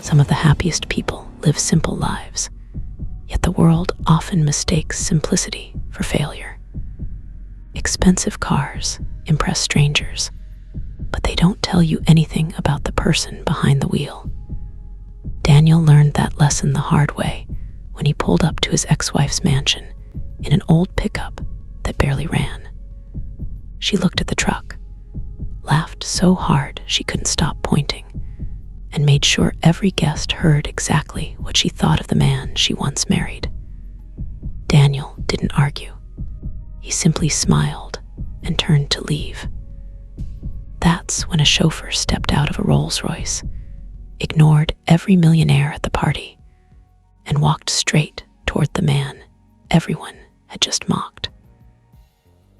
Some of the happiest people live simple lives, yet the world often mistakes simplicity for failure. Expensive cars impress strangers, but they don't tell you anything about the person behind the wheel. Daniel learned that lesson the hard way when he pulled up to his ex-wife's mansion in an old pickup that barely ran. She looked at the truck, laughed so hard she couldn't stop pointing, and made sure every guest heard exactly what she thought of the man she once married. Daniel didn't argue. He simply smiled and turned to leave. That's when a chauffeur stepped out of a Rolls-Royce, ignored every millionaire at the party, and walked straight toward the man everyone had just mocked.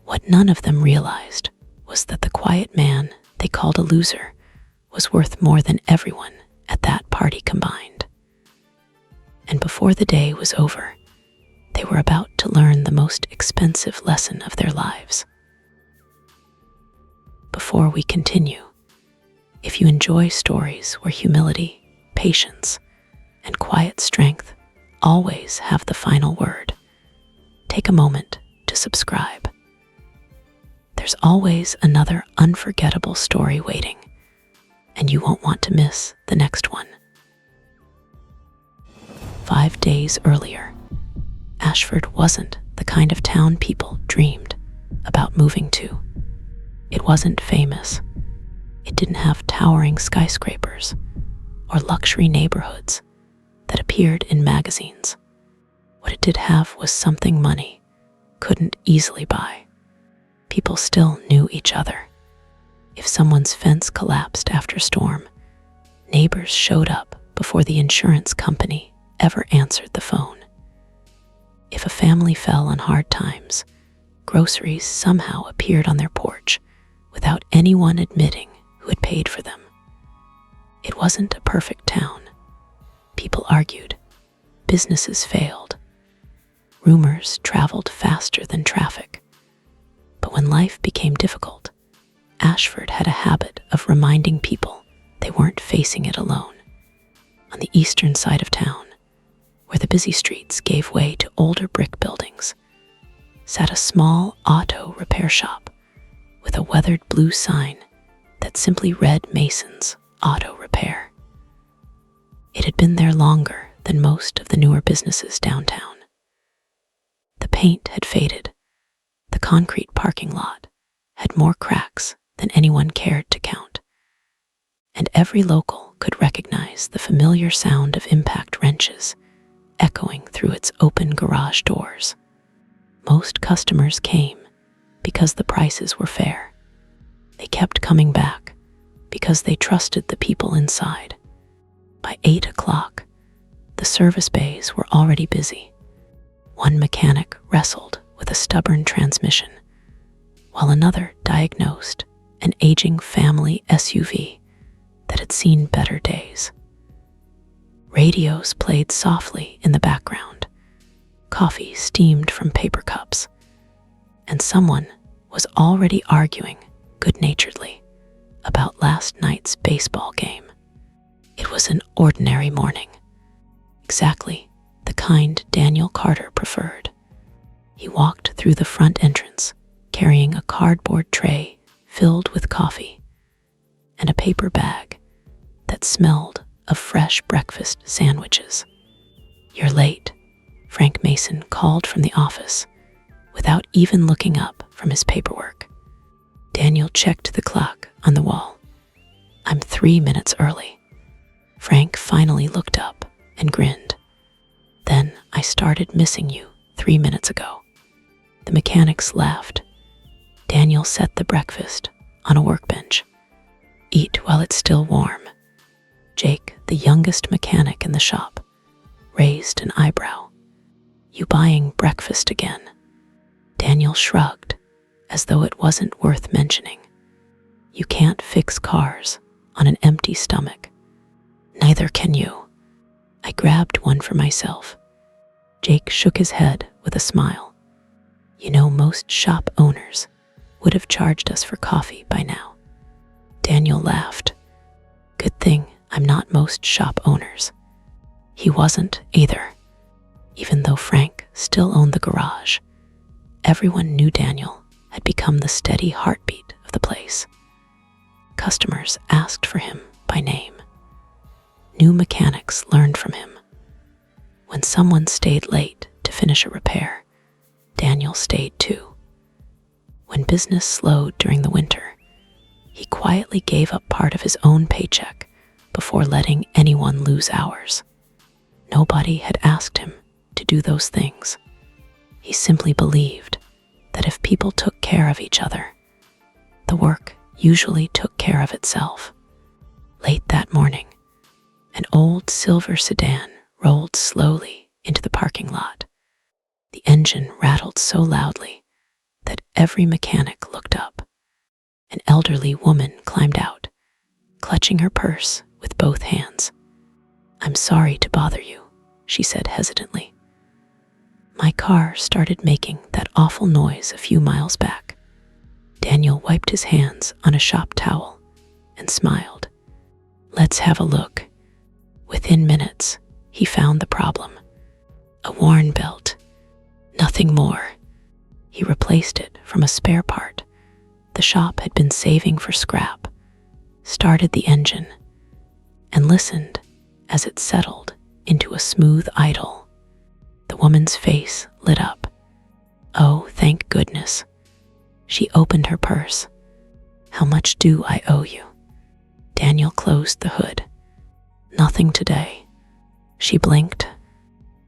What none of them realized was that the quiet man they called a loser was worth more than everyone at that party combined. And before the day was over, they were about to learn the most expensive lesson of their lives. Before we continue, if you enjoy stories where humility, patience, and quiet strength always have the final word, take a moment to subscribe. There's always another unforgettable story waiting, and you won't want to miss the next one. 5 days earlier, Ashford wasn't the kind of town people dreamed about moving to. It wasn't famous. It didn't have towering skyscrapers or luxury neighborhoods that appeared in magazines. What it did have was something money couldn't easily buy. People still knew each other. If someone's fence collapsed after a storm, neighbors showed up before the insurance company ever answered the phone. If a family fell on hard times, groceries somehow appeared on their porch without anyone admitting who had paid for them. It wasn't a perfect town. People argued. Businesses failed. Rumors traveled faster than traffic. But when life became difficult, Ashford had a habit of reminding people they weren't facing it alone. On the eastern side of town, where the busy streets gave way to older brick buildings, sat a small auto repair shop with a weathered blue sign that simply read Mason's Auto Repair. It had been there longer than most of the newer businesses downtown. The paint had faded. The concrete parking lot had more cracks than anyone cared to count. And every local could recognize the familiar sound of impact wrenches echoing through its open garage doors. Most customers came because the prices were fair. They kept coming back because they trusted the people inside. By 8 o'clock, the service bays were already busy. One mechanic wrestled with a stubborn transmission, while another diagnosed an aging family SUV that had seen better days. Radios played softly in the background. Coffee steamed from paper cups, and someone was already arguing good-naturedly about last night's baseball game. It was an ordinary morning, exactly the kind Daniel Carter preferred. He walked through the front entrance, carrying a cardboard tray filled with coffee and a paper bag that smelled of fresh breakfast sandwiches. "You're late," Frank Mason called from the office without even looking up from his paperwork. Daniel checked the clock on the wall. "I'm 3 minutes early." Frank finally looked up and grinned. "Then I started missing you 3 minutes ago." The mechanics laughed. Daniel set the breakfast on a workbench. "Eat while it's still warm." Jake, the youngest mechanic in the shop, raised an eyebrow. "You buying breakfast again?" Daniel shrugged, as though it wasn't worth mentioning. "You can't fix cars on an empty stomach." "Neither can you." I grabbed one for myself. Jake shook his head with a smile. "You know, most shop owners would have charged us for coffee by now." Daniel laughed. "Good thing I'm not most shop owners. He wasn't either. Even though Frank still owned the garage, everyone knew Daniel had become the steady heartbeat of the place. Customers asked for him by name. New mechanics learned from him. When someone stayed late to finish a repair, Daniel stayed too. When business slowed during the winter, he quietly gave up part of his own paycheck before letting anyone lose hours. Nobody had asked him to do those things. He simply believed that if people took care of each other, the work usually took care of itself. Late that morning, an old silver sedan rolled slowly into the parking lot. The engine rattled so loudly that every mechanic looked up. An elderly woman climbed out, clutching her purse with both hands. "I'm sorry to bother you," she said hesitantly. "My car started making that awful noise a few miles back." Daniel wiped his hands on a shop towel and smiled. "Let's have a look." Within minutes, he found the problem. A worn belt. Nothing more. He replaced it from a spare part the shop had been saving for scrap, started the engine, and listened as it settled into a smooth idle. The woman's face lit up. "Oh, thank goodness." She opened her purse. "How much do I owe you?" Daniel closed the hood. "Nothing today." She blinked.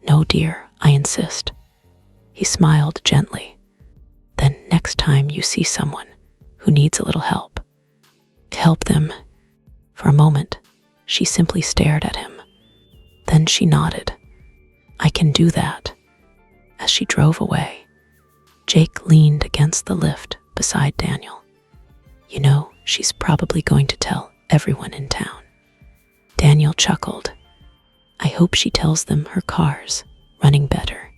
"No, dear, I insist." He smiled gently. "Then next time you see someone who needs a little help, help them." For a moment, she simply stared at him. Then she nodded. "I can do that." As she drove away, Jake leaned against the lift beside Daniel. "You know, she's probably going to tell everyone in town." Daniel chuckled. "I hope she tells them her car's running better."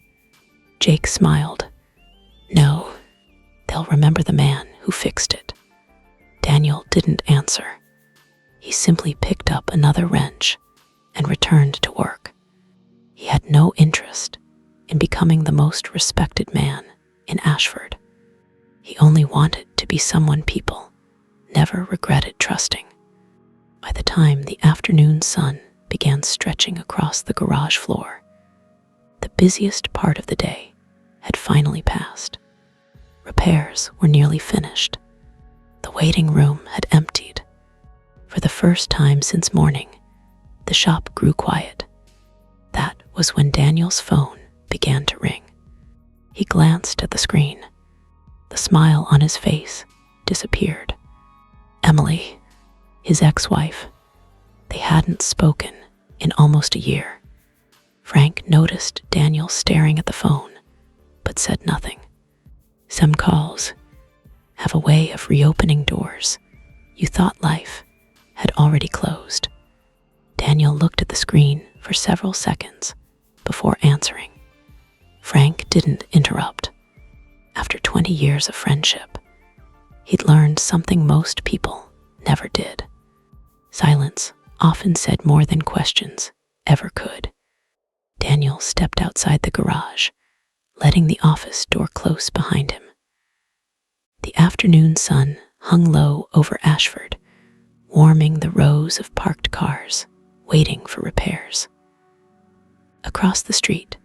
Jake smiled. "No, they'll remember the man who fixed it." Daniel didn't answer. He simply picked up another wrench and returned to work. He had no interest in becoming the most respected man in Ashford. He only wanted to be someone people never regretted trusting. By the time the afternoon sun began stretching across the garage floor, the busiest part of the day had finally passed. Repairs were nearly finished. The waiting room had emptied. For the first time since morning, the shop grew quiet. That was when Daniel's phone began to ring. He glanced at the screen. The smile on his face disappeared. Emily, his ex-wife. They hadn't spoken in almost a year. Frank noticed Daniel staring at the phone, but said nothing. Some calls have a way of reopening doors you thought life had already closed. Daniel looked at the screen for several seconds before answering. Frank didn't interrupt. After 20 years of friendship, he'd learned something most people never did. Silence often said more than questions ever could. Daniel stepped outside the garage, letting the office door close behind him. The afternoon sun hung low over Ashford, warming the rows of parked cars waiting for repairs. Across the street,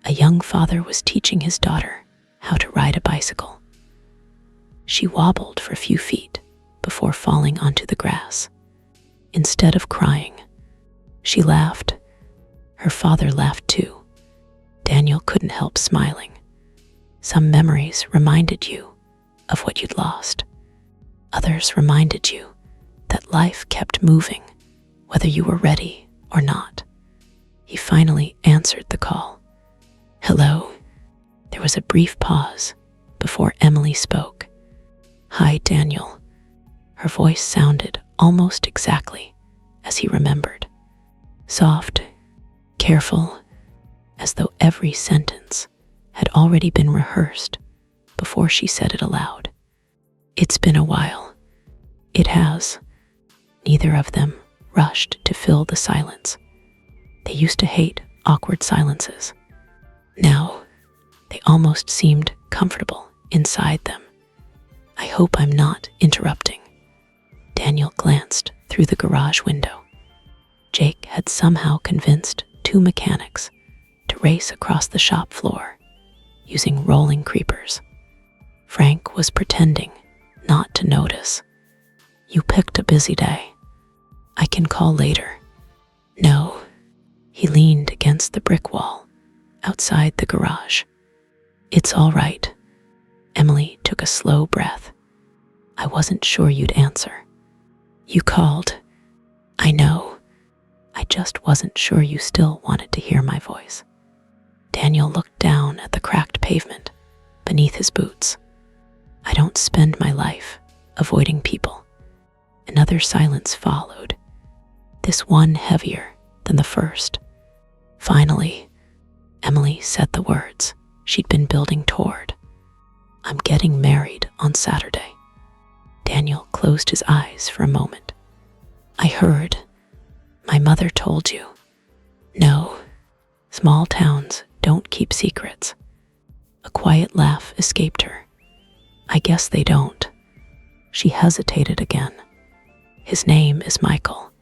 a young father was teaching his daughter how to ride a bicycle. She wobbled for a few feet before falling onto the grass. Instead of crying, she laughed. Her father laughed too. Daniel couldn't help smiling. Some memories reminded you of what you'd lost. Others reminded you that life kept moving, whether you were ready or not. He finally answered the call. "Hello." There was a brief pause before Emily spoke. "Hi, Daniel." Her voice sounded almost exactly as he remembered. Soft, careful, as though every sentence had already been rehearsed before she said it aloud. "It's been a while." "It has." Neither of them rushed to fill the silence. They used to hate awkward silences. Now, they almost seemed comfortable inside them. I hope I'm not interrupting. Daniel glanced through the garage window. Jake had somehow convinced two mechanics to race across the shop floor using rolling creepers. Frank was pretending not to notice. You picked a busy day. I can call later. No. He leaned against the brick wall outside the garage. It's all right. Emily took a slow breath. I wasn't sure you'd answer. You called. I know. I just wasn't sure you still wanted to hear my voice. Daniel looked down at the cracked pavement beneath his boots. I don't spend my life avoiding people. Another silence followed, this one heavier than the first. Finally, Emily said the words she'd been building toward. I'm getting married on Saturday. Daniel closed his eyes for a moment. I heard. My mother told you. No, small towns don't keep secrets. A quiet laugh escaped her. I guess they don't. She hesitated again. His name is Michael.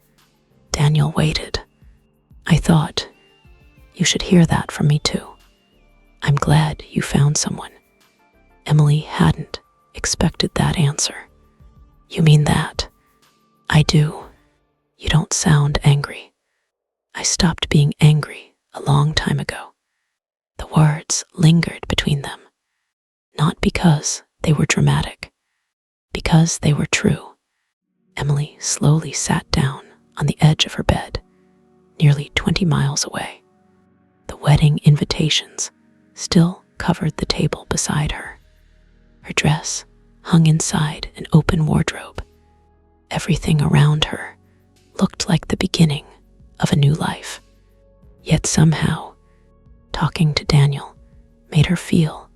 Daniel waited. I thought, you should hear that from me too. I'm glad you found someone. Emily hadn't expected that answer. You mean that? I do. You don't sound angry. I stopped being angry a long time ago. The words lingered between them, not because they were dramatic, because they were true. Emily slowly sat down on the edge of her bed, nearly 20 miles away. The wedding invitations still covered the table beside her. Her dress hung inside an open wardrobe. Everything around her looked like the beginning of a new life. Yet somehow, talking to Daniel made her feel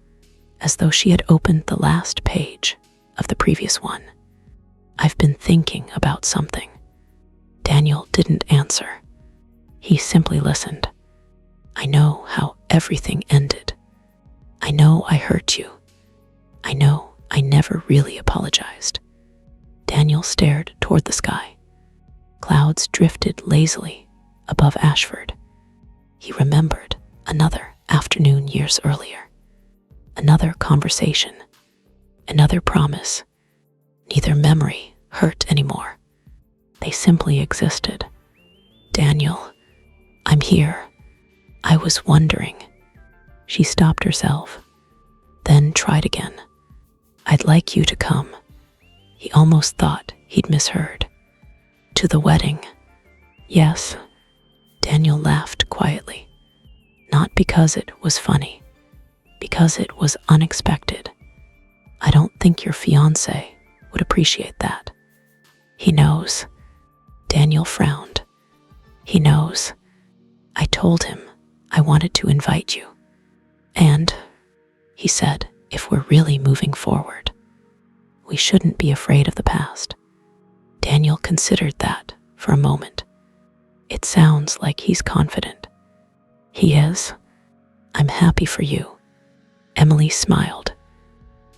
as though she had opened the last page of the previous one. I've been thinking about something. Daniel didn't answer. He simply listened. I know how everything ended. I know I hurt you. I know I never really apologized. Daniel stared toward the sky. Clouds drifted lazily above Ashford. He remembered another afternoon years earlier. Another conversation. Another promise. Neither memory hurt anymore. They simply existed. Daniel, I'm here. I was wondering. She stopped herself, then tried again. I'd like you to come. He almost thought he'd misheard. To the wedding. Yes. Daniel laughed quietly. Not because it was funny, because it was unexpected. I don't think your fiancé would appreciate that. He knows. Daniel frowned. He knows. I told him I wanted to invite you. And, he said, if we're really moving forward, we shouldn't be afraid of the past. Daniel considered that for a moment. It sounds like he's confident. He is. I'm happy for you. Emily smiled.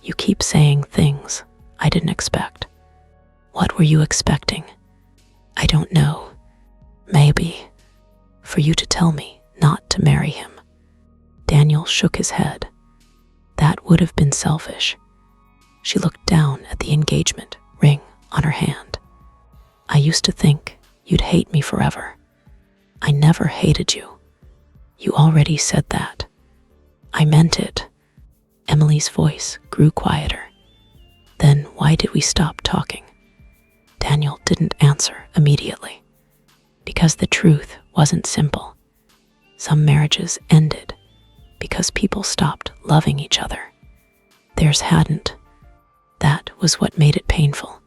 You keep saying things I didn't expect. What were you expecting? I don't know. Maybe for you to tell me not to marry him. Daniel shook his head. That would have been selfish. She looked down at the engagement ring on her hand. I used to think you'd hate me forever. I never hated you. You already said that. I meant it. Emily's voice grew quieter. Then why did we stop talking? Daniel didn't answer immediately. Because the truth wasn't simple. Some marriages ended because people stopped loving each other. Theirs hadn't. That was what made it painful.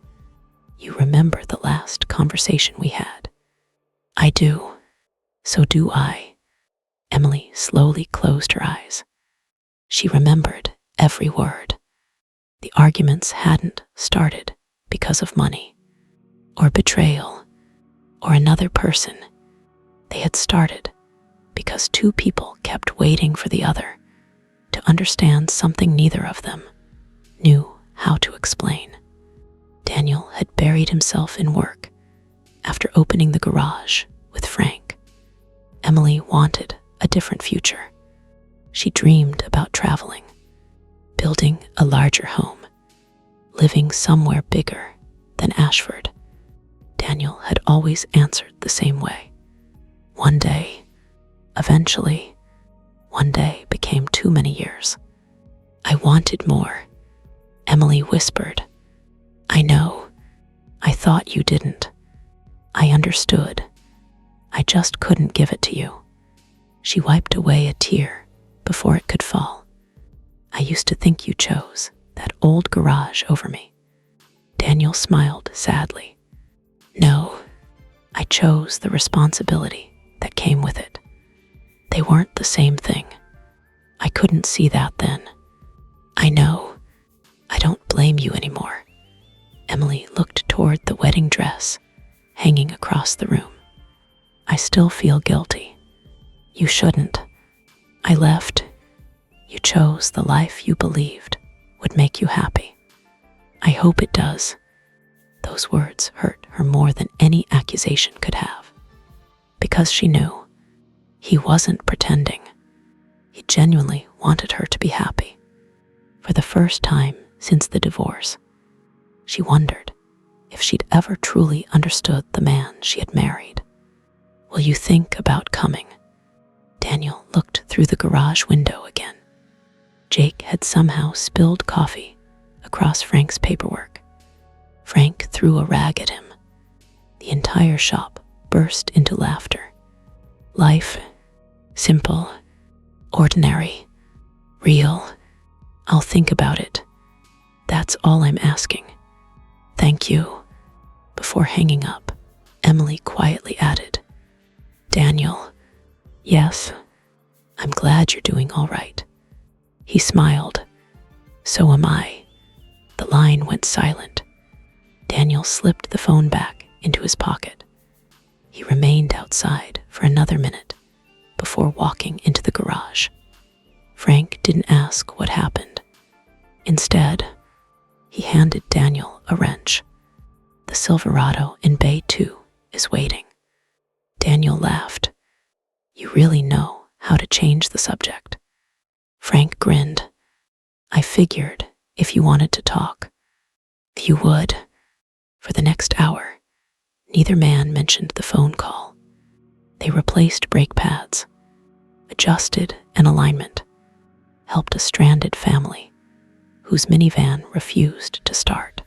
You remember the last conversation we had? I do. So do I. Emily slowly closed her eyes. She remembered every word. The arguments hadn't started because of money or betrayal. or another person. They had started because two people kept waiting for the other to understand something neither of them knew how to explain. Daniel had buried himself in work after opening the garage with Frank. Emily wanted a different future. She dreamed about traveling, building a larger home, living somewhere bigger than Ashford. Daniel had always answered the same way. One day, eventually, one day became too many years. I wanted more, Emily whispered. I know. I thought you didn't. I understood. I just couldn't give it to you. She wiped away a tear before it could fall. I used to think you chose that old garage over me. Daniel smiled sadly. No, I chose the responsibility that came with it. They weren't the same thing. I couldn't see that then. I know. I don't blame you anymore. Emily looked toward the wedding dress hanging across the room. I still feel guilty. You shouldn't. I left. You chose the life you believed would make you happy. I hope it does. Those words hurt her more than any accusation could have, because she knew he wasn't pretending. He genuinely wanted her to be happy. For the first time since the divorce, she wondered if she'd ever truly understood the man she had married. Will you think about coming? Daniel looked through the garage window again. Jake had somehow spilled coffee across Frank's paperwork. Frank threw a rag at him. The entire shop burst into laughter. Life, simple, ordinary, real. I'll think about it. That's all I'm asking. Thank you. Before hanging up, Emily quietly added, Daniel, yes, I'm glad you're doing all right. He smiled. So am I. The line went silent. Daniel slipped the phone back into his pocket. He remained outside for another minute before walking into the garage. Frank didn't ask what happened. Instead, he handed Daniel a wrench. The Silverado in Bay 2 is waiting. Daniel laughed. You really know how to change the subject. Frank grinned. I figured if you wanted to talk, you would. For the next hour, neither man mentioned the phone call. They replaced brake pads, adjusted an alignment, helped a stranded family whose minivan refused to start.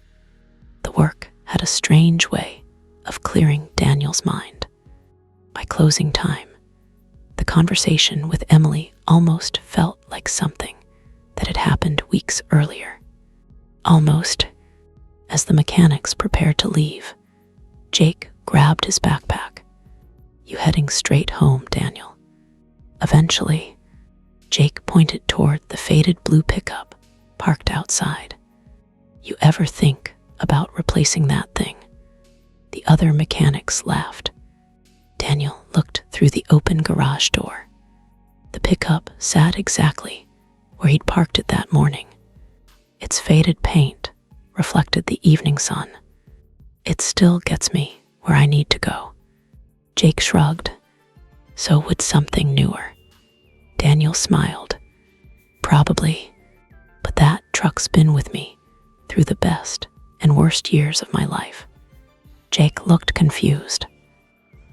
The work had a strange way of clearing Daniel's mind. By closing time, the conversation with Emily almost felt like something that had happened weeks earlier. Almost. As the mechanics prepared to leave, Jake grabbed his backpack. You heading straight home, Daniel? Eventually, Jake pointed toward the faded blue pickup parked outside. You ever think about replacing that thing? The other mechanics laughed. Daniel looked through the open garage door. The pickup sat exactly where he'd parked it that morning. Its faded paint reflected the evening sun. It still gets me where I need to go. Jake shrugged. So would something newer. Daniel smiled. Probably, but that truck's been with me through the best and worst years of my life. Jake looked confused.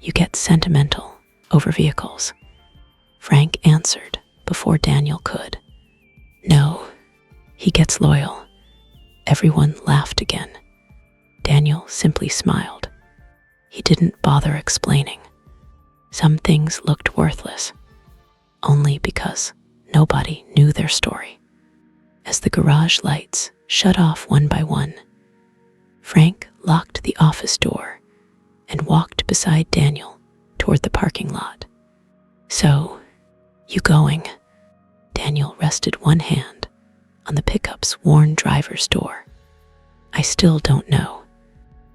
You get sentimental over vehicles. Frank answered before Daniel could. No, he gets loyal. Everyone laughed again. Daniel simply smiled. He didn't bother explaining. Some things looked worthless, only because nobody knew their story. As the garage lights shut off one by one, Frank locked the office door and walked beside Daniel toward the parking lot. So, you going? Daniel rested one hand on the pickup's worn driver's door. I still don't know.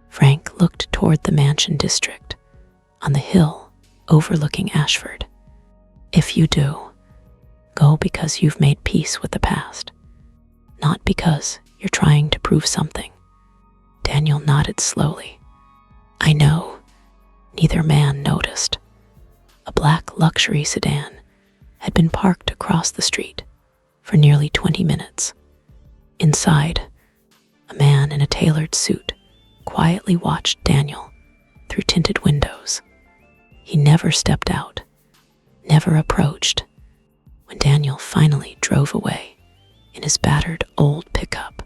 Frank looked toward the mansion district on the hill overlooking Ashford. If you do, go because you've made peace with the past, not because you're trying to prove something. Daniel nodded slowly. I know. Neither man noticed. A black luxury sedan had been parked across the street for nearly 20 minutes. Inside, a man in a tailored suit quietly watched Daniel through tinted windows. He never stepped out, never approached. When Daniel finally drove away in his battered old pickup,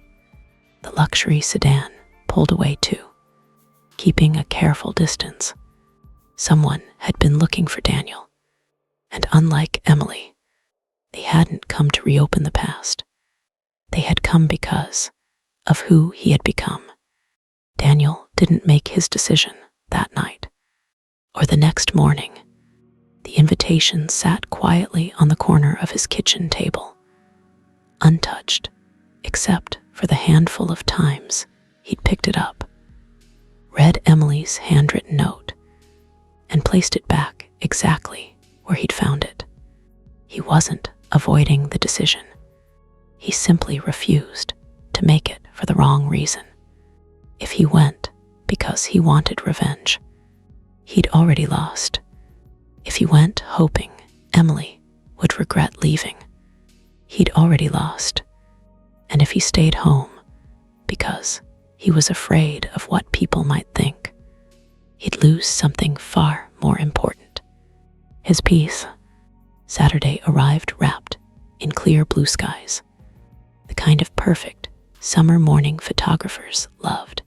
the luxury sedan pulled away too, keeping a careful distance. Someone had been looking for Daniel, and unlike Emily, they hadn't come to reopen the past. They had come because of who he had become. Daniel didn't make his decision that night or the next morning. The invitation sat quietly on the corner of his kitchen table, untouched except for the handful of times he'd picked it up, read Emily's handwritten note, and placed it back exactly where he'd found it. He wasn't avoiding the decision. He simply refused to make it for the wrong reason. If he went because he wanted revenge, he'd already lost. If he went hoping Emily would regret leaving, he'd already lost. And if he stayed home because he was afraid of what people might think, he'd lose something far more important: his peace. Saturday arrived wrapped in clear blue skies, the kind of perfect summer morning photographers loved.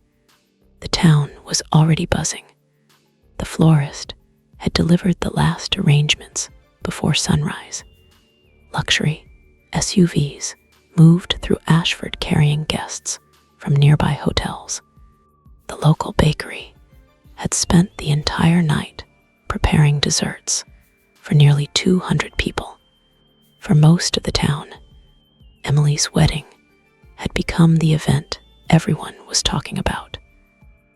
The town was already buzzing. The florist had delivered the last arrangements before sunrise. Luxury SUVs moved through Ashford carrying guests from nearby hotels. The local bakery had spent the entire night preparing desserts for nearly 200 people. For most of the town, Emily's wedding had become the event everyone was talking about.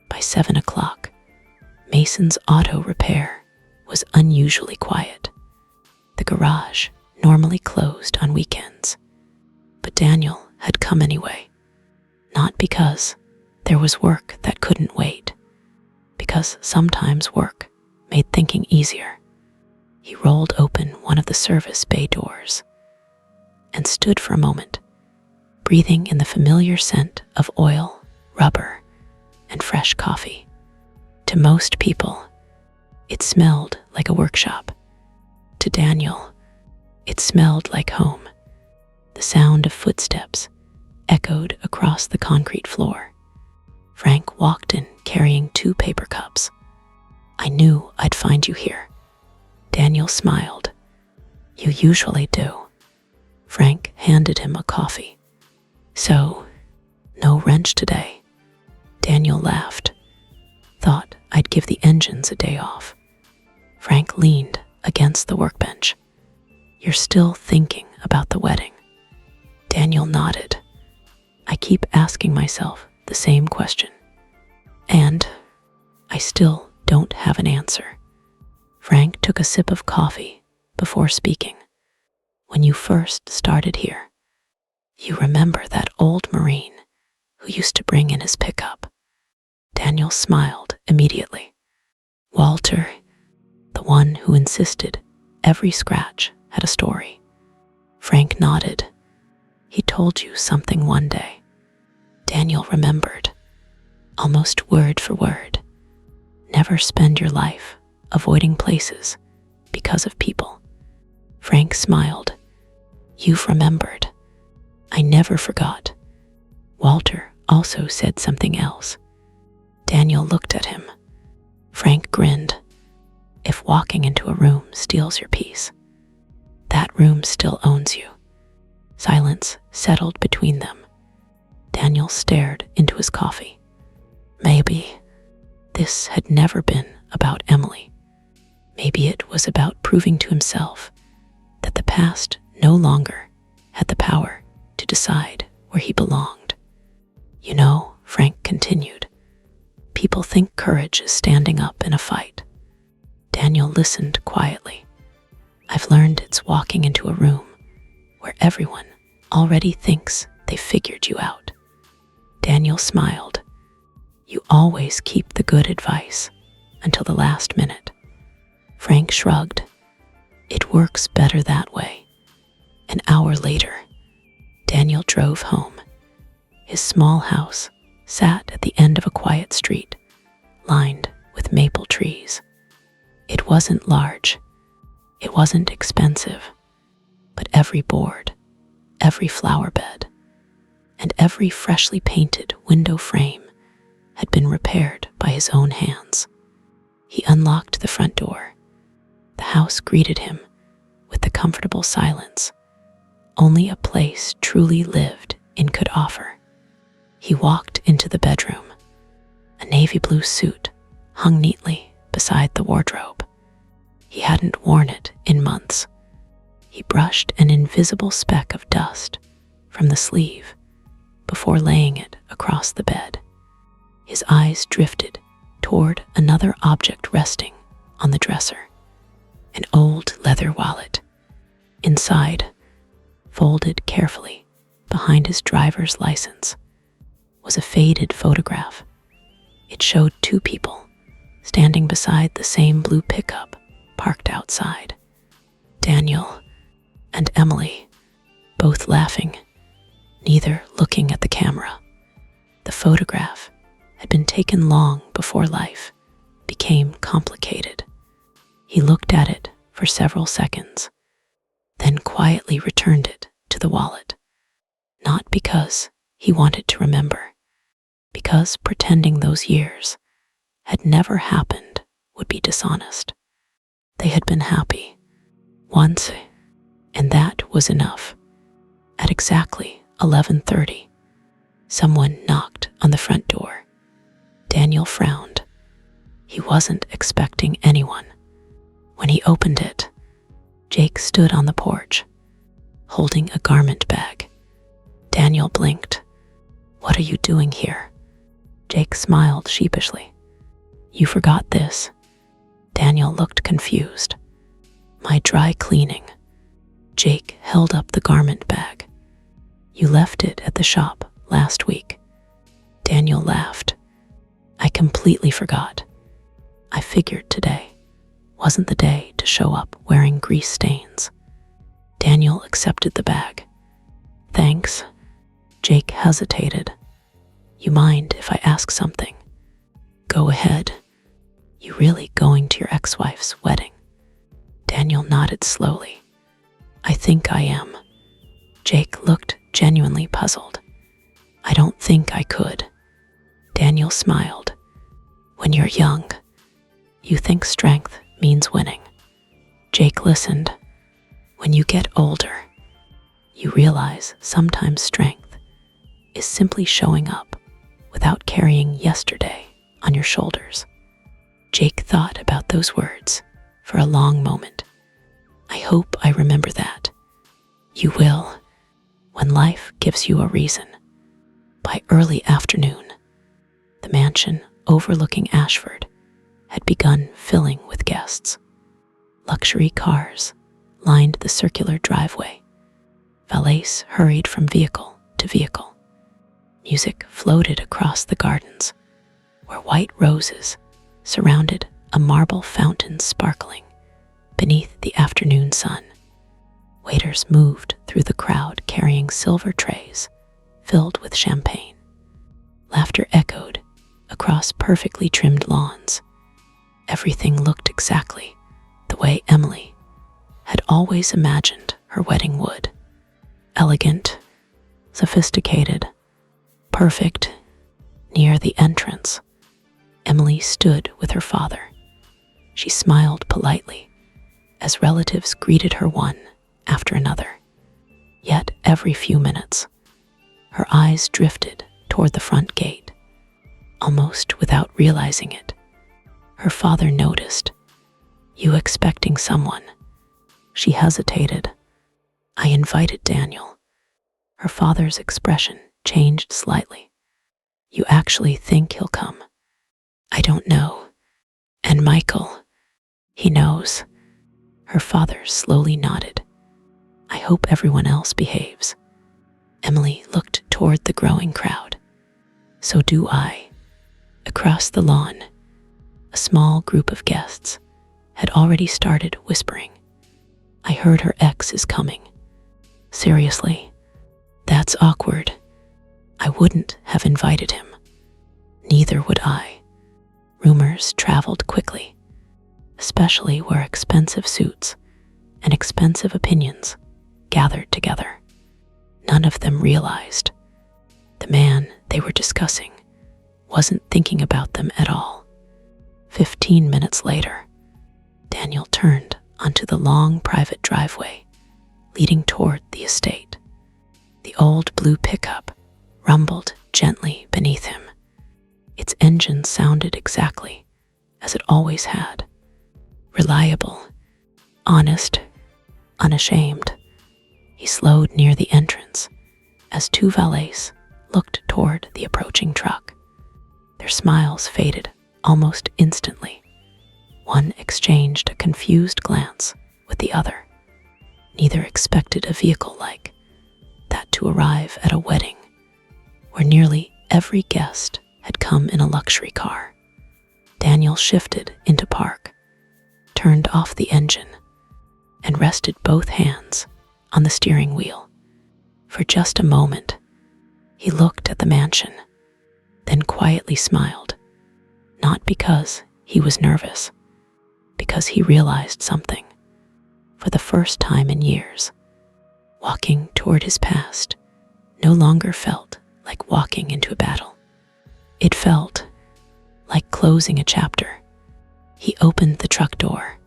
By 7 o'clock, Mason's auto repair was unusually quiet. The garage normally closed on weekends, but Daniel had come anyway, not because there was work that couldn't wait, because sometimes work made thinking easier. He rolled open one of the service bay doors and stood for a moment, breathing in the familiar scent of oil, rubber, and fresh coffee. To most people, it smelled like a workshop. To Daniel, it smelled like home. The sound of footsteps echoed across the concrete floor. Frank walked in carrying 2 paper cups. I knew I'd find you here. Daniel smiled. You usually do. Frank handed him a coffee. So, no wrench today? Daniel laughed. Thought I'd give the engines a day off. Frank leaned against the workbench. You're still thinking about the wedding? Daniel nodded. I keep asking myself the same question, and I still don't have an answer. Frank took a sip of coffee before speaking. When you first started here, you remember that old Marine who used to bring in his pickup? Daniel smiled immediately. Walter, the one who insisted every scratch had a story. Frank nodded. He told you something one day. Daniel remembered, almost word for word. Never spend your life avoiding places because of people. Frank smiled. You've remembered. I never forgot. Walter also said something else. Daniel looked at him. Frank grinned. If walking into a room steals your peace, that room still owns you. Silence settled between them. Daniel stared into his coffee. Maybe this had never been about Emily. Maybe it was about proving to himself that the past no longer had the power to decide where he belonged. You know, Frank continued, people think courage is standing up in a fight. Daniel listened quietly. I've learned it's walking into a room where everyone already thinks they figured you out. Daniel smiled. You always keep the good advice until the last minute. Frank shrugged. It works better that way. An hour later, Daniel drove home. His small house sat at the end of a quiet street, lined with maple trees. It wasn't large. It wasn't expensive. But every board, every flower bed, and every freshly painted window frame had been repaired by his own hands. He unlocked the front door. The house greeted him with the comfortable silence only a place truly lived in could offer. He walked into the bedroom. A navy blue suit hung neatly beside the wardrobe. He hadn't worn it in months. He brushed an invisible speck of dust from the sleeve before laying it across the bed. His eyes drifted toward another object resting on the dresser, an old leather wallet. Inside, folded carefully behind his driver's license, was a faded photograph. It showed two people standing beside the same blue pickup parked outside. Daniel and Emily, both laughing, neither looking at the camera. The photograph had been taken long before life became complicated. He looked at it for several seconds, then quietly returned it to the wallet. Not because he wanted to remember, because pretending those years had never happened would be dishonest. They had been happy once, and that was enough. At exactly 11:30, someone knocked on the front door. Daniel frowned. He wasn't expecting anyone. When he opened it, Jake stood on the porch, holding a garment bag. Daniel blinked. What are you doing here? Jake smiled sheepishly. You forgot this. Daniel looked confused. My dry cleaning. Jake held up the garment bag. You left it at the shop last week. Daniel laughed. I completely forgot. I figured today wasn't the day to show up wearing grease stains. Daniel accepted the bag. Thanks. Jake hesitated. You mind if I ask something? Go ahead. You really going to your ex-wife's wedding? Daniel nodded slowly. I think I am. Jake looked genuinely puzzled. I don't think I could. Daniel smiled. When you're young, you think strength means winning. Jake listened. When you get older, you realize sometimes strength is simply showing up without carrying yesterday on your shoulders. Jake thought about those words for a long moment. I hope I remember that. You will, when life gives you a reason. By early afternoon, the mansion overlooking Ashford had begun filling with guests. Luxury cars lined the circular driveway. Valets hurried from vehicle to vehicle. Music floated across the gardens, where white roses surrounded a marble fountain sparkling beneath the afternoon sun. Waiters moved through the crowd carrying silver trays filled with champagne. Laughter echoed across perfectly trimmed lawns. Everything looked exactly the way Emily had always imagined her wedding would. Elegant, sophisticated, perfect. Near the entrance, Emily stood with her father. She smiled politely as relatives greeted her one after another. Yet every few minutes, her eyes drifted toward the front gate. Almost without realizing it, her father noticed. You expecting someone? She hesitated. I invited Daniel. Her father's expression changed slightly. You actually think he'll come? I don't know. And Michael? He knows. Her father slowly nodded. I hope everyone else behaves. Emily looked toward the growing crowd. So do I. Across the lawn, a small group of guests had already started whispering. I heard her ex is coming. Seriously, that's awkward. I wouldn't have invited him. Neither would I. Rumors traveled quickly, especially where expensive suits and expensive opinions gathered together. None of them realized the man they were discussing wasn't thinking about them at all. 15 minutes later, Daniel turned onto the long private driveway leading toward the estate. The old blue pickup rumbled gently beneath him. Its engine sounded exactly as it always had. Reliable, honest, unashamed. He slowed near the entrance as two valets looked toward the approaching truck. Their smiles faded almost instantly. One exchanged a confused glance with the other. Neither expected a vehicle like that to arrive at a wedding where nearly every guest had come in a luxury car. Daniel shifted into park, turned off the engine, and rested both hands on the steering wheel. For just a moment, he looked at the mansion, then quietly smiled, not because he was nervous, because he realized something. For the first time in years, walking toward his past no longer felt like walking into a battle. It felt like closing a chapter. He opened the truck door,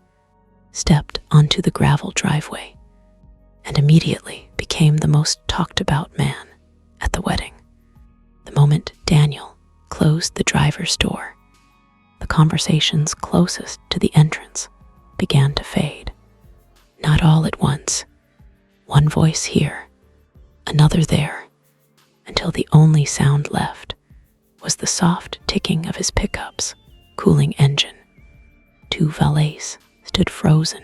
stepped onto the gravel driveway, and immediately became the most talked about man at the wedding. The moment Daniel closed the driver's door, the conversations closest to the entrance began to fade. Not all at once. One voice here, another there, until the only sound left was the soft ticking of his pickup's cooling engine. Two valets stood frozen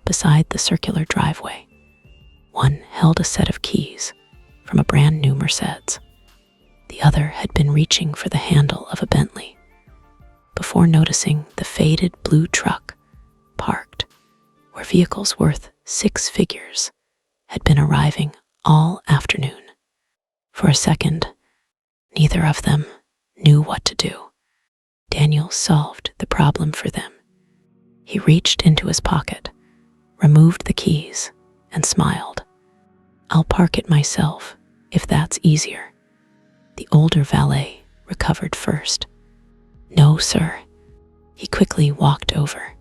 beside the circular driveway. One held a set of keys from a brand new Mercedes. The other had been reaching for the handle of a Bentley before noticing the faded blue truck parked where vehicles worth 6 figures had been arriving all afternoon. For a second, neither of them knew what to do. Daniel solved the problem for them. He reached into his pocket, removed the keys, and smiled. I'll park it myself, if that's easier. The older valet recovered first. No, sir. He quickly walked over.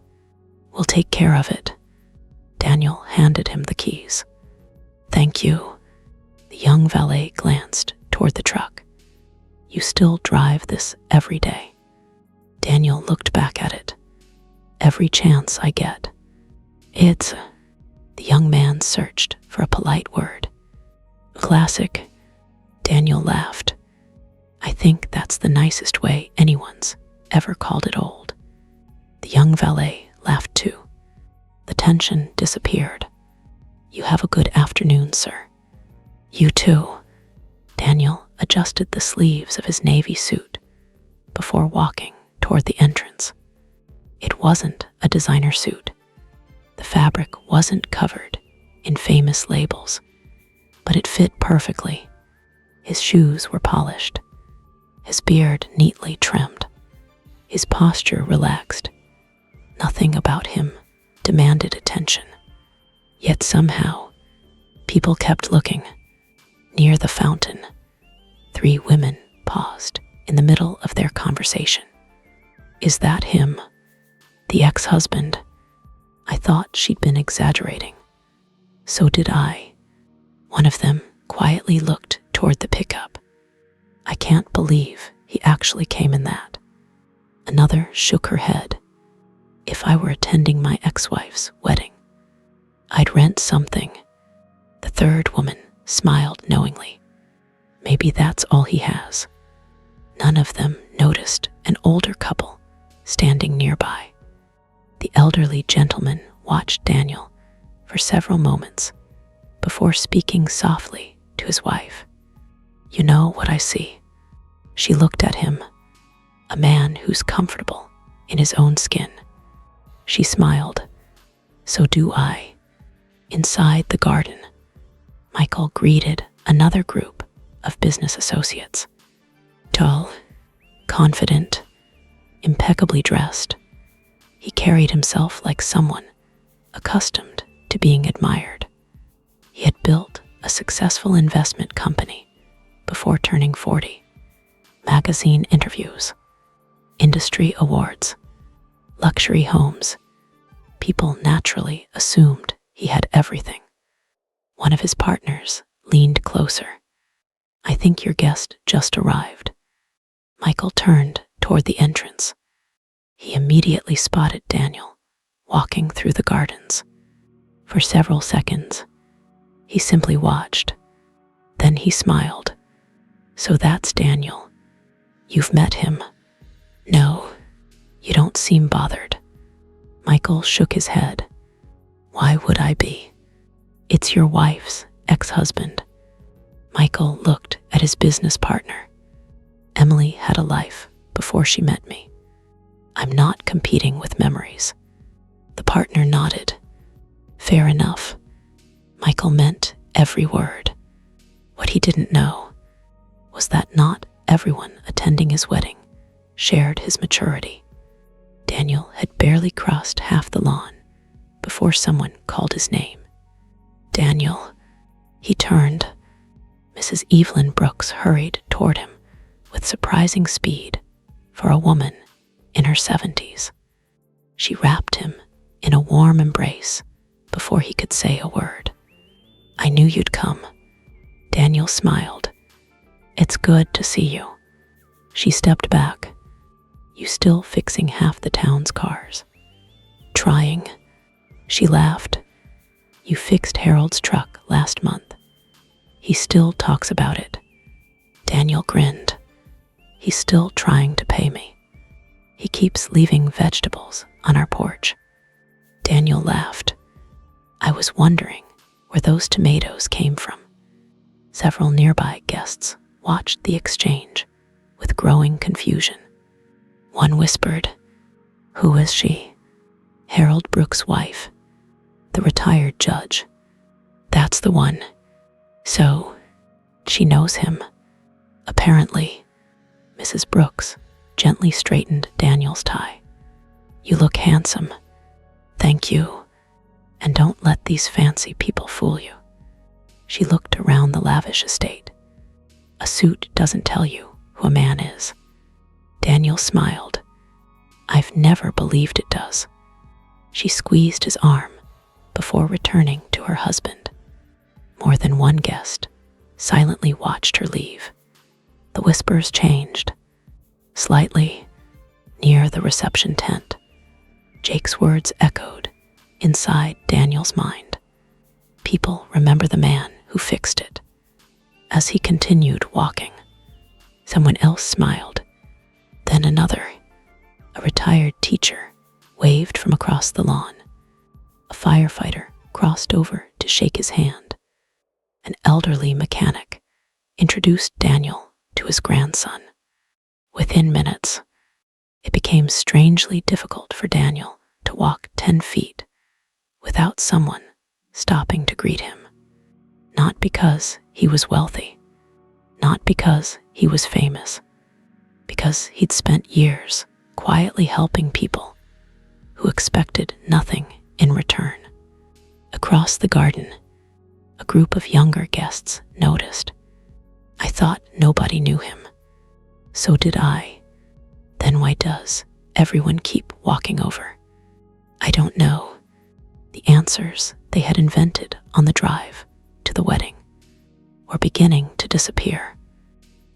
We'll take care of it. Daniel handed him the keys. Thank you. The young valet glanced toward the truck. You still drive this every day. Daniel looked back at it. Every chance I get. It's... The young man searched for a polite word. Classic. Daniel laughed. I think that's the nicest way anyone's ever called it old. The young valet laughed too. The tension disappeared. You have a good afternoon, sir. You too. Daniel adjusted the sleeves of his navy suit before walking toward the entrance. It wasn't a designer suit. The fabric wasn't covered in famous labels, but it fit perfectly. His shoes were polished, his beard neatly trimmed, his posture relaxed. Nothing about him demanded attention. Yet somehow, people kept looking. Near the fountain, 3 women paused in the middle of their conversation. Is that him? The ex-husband? I thought she'd been exaggerating. So did I. One of them quietly looked toward the pickup. I can't believe he actually came in that. Another shook her head. If I were attending my ex-wife's wedding, I'd rent something. The third woman smiled knowingly. Maybe that's all he has. None of them noticed an older couple standing nearby. The elderly gentleman watched Daniel for several moments before speaking softly to his wife. "You know what I see." She looked at him, a man who's comfortable in his own skin. She smiled. "So do I." Inside the garden, Michael greeted another group of business associates. Tall, confident, impeccably dressed, he carried himself like someone accustomed to being admired. He had built a successful investment company before turning 40. Magazine interviews, industry awards, luxury homes. People naturally assumed he had everything. One of his partners leaned closer. "I think your guest just arrived." Michael turned toward the entrance. He immediately spotted Daniel walking through the gardens. For several seconds, he simply watched. Then he smiled. "So that's Daniel. You've met him?" "No, you don't seem bothered." Michael shook his head. "Why would I be? It's your wife's ex-husband." Michael looked at his business partner. "Emily had a life before she met me. I'm not competing with memories." The partner nodded. "Fair enough." Michael meant every word. What he didn't know was that not everyone attending his wedding shared his maturity. Daniel had barely crossed half the lawn before someone called his name. "Daniel." He turned. Mrs. Evelyn Brooks hurried toward him with surprising speed for a woman in her 70s. She wrapped him in a warm embrace before he could say a word. "I knew you'd come." Daniel smiled. "It's good to see you." She stepped back. "You still fixing half the town's cars?" "Trying." She laughed. "You fixed Harold's truck last month. He still talks about it." Daniel grinned. "He's still trying to pay me. He keeps leaving vegetables on our porch." Daniel laughed. "I was wondering where those tomatoes came from." Several nearby guests watched the exchange with growing confusion. One whispered, "Who is she?" "Harold Brooks' wife, the retired judge." "That's the one. So, she knows him." "Apparently." Mrs. Brooks gently straightened Daniel's tie. "You look handsome." "Thank you. And don't let these fancy people fool you." She looked around the lavish estate. "A suit doesn't tell you who a man is." Daniel smiled. "I've never believed it does." She squeezed his arm before returning to her husband. More than one guest silently watched her leave. The whispers changed. Slightly, near the reception tent, Jake's words echoed inside Daniel's mind. "People remember the man who fixed it." As he continued walking, someone else smiled, then another. A retired teacher waved from across the lawn. A firefighter crossed over to shake his hand. An elderly mechanic introduced Daniel to his grandson. Within minutes, it became strangely difficult for Daniel to walk 10 feet without someone stopping to greet him. Not because he was wealthy, not because he was famous, because he'd spent years quietly helping people who expected nothing in return. Across the garden, a group of younger guests noticed. "I thought nobody knew him." "So did I." "Then why does everyone keep walking over?" "I don't know." The answers they had invented on the drive to the wedding were beginning to disappear.